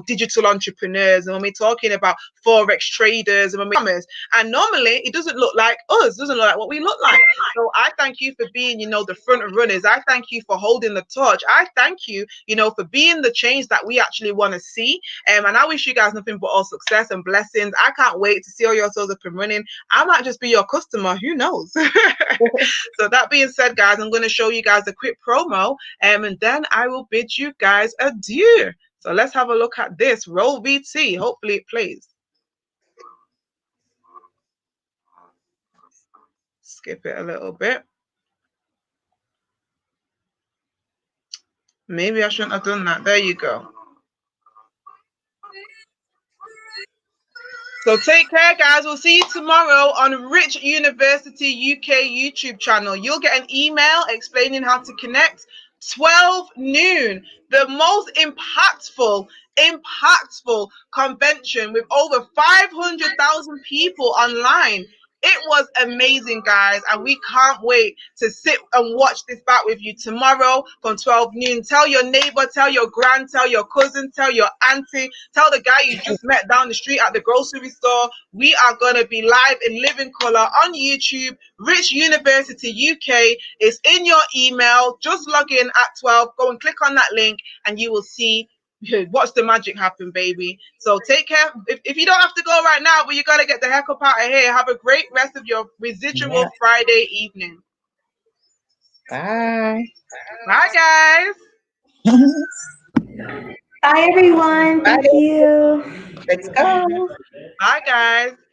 digital entrepreneurs, and when we're talking about Forex traders, and when and normally it doesn't look like us, doesn't look like what we look like. So I thank you for being, the front runners. I thank you for holding the torch. I thank you, for being the change that we actually want to see. And I wish you guys nothing but all success and blessings. I can't wait to see all your souls up and running. I might just be your customer. Who knows? So that being said, guys, I'm going to show you guys a quick promo, and then I will bid you guys adieu. So let's have a look at this. Roll VT. Hopefully it plays. Skip it a little bit. Maybe I shouldn't have done that. There you go. So take care, guys. We'll see you tomorrow on Rich University UK YouTube channel. You'll get an email explaining how to connect. 12 noon. The most impactful convention with over 500,000 people online. It was amazing, guys, and we can't wait to sit and watch this back with you tomorrow from 12 noon. Tell your neighbor, tell your grand, tell your cousin, tell your auntie, tell the guy you just met down the street at the grocery store. We are going to be live in living color on YouTube. Rich University UK is in your email. Just log in at 12. Go and click on that link and you will see watch the magic happen, baby. So take care. If you don't have to go right now, but you got to get the heck up out of here. Have a great rest of your residual Friday evening. Bye. Bye, guys. Bye, everyone. Thank you. Let's go. Bye, guys.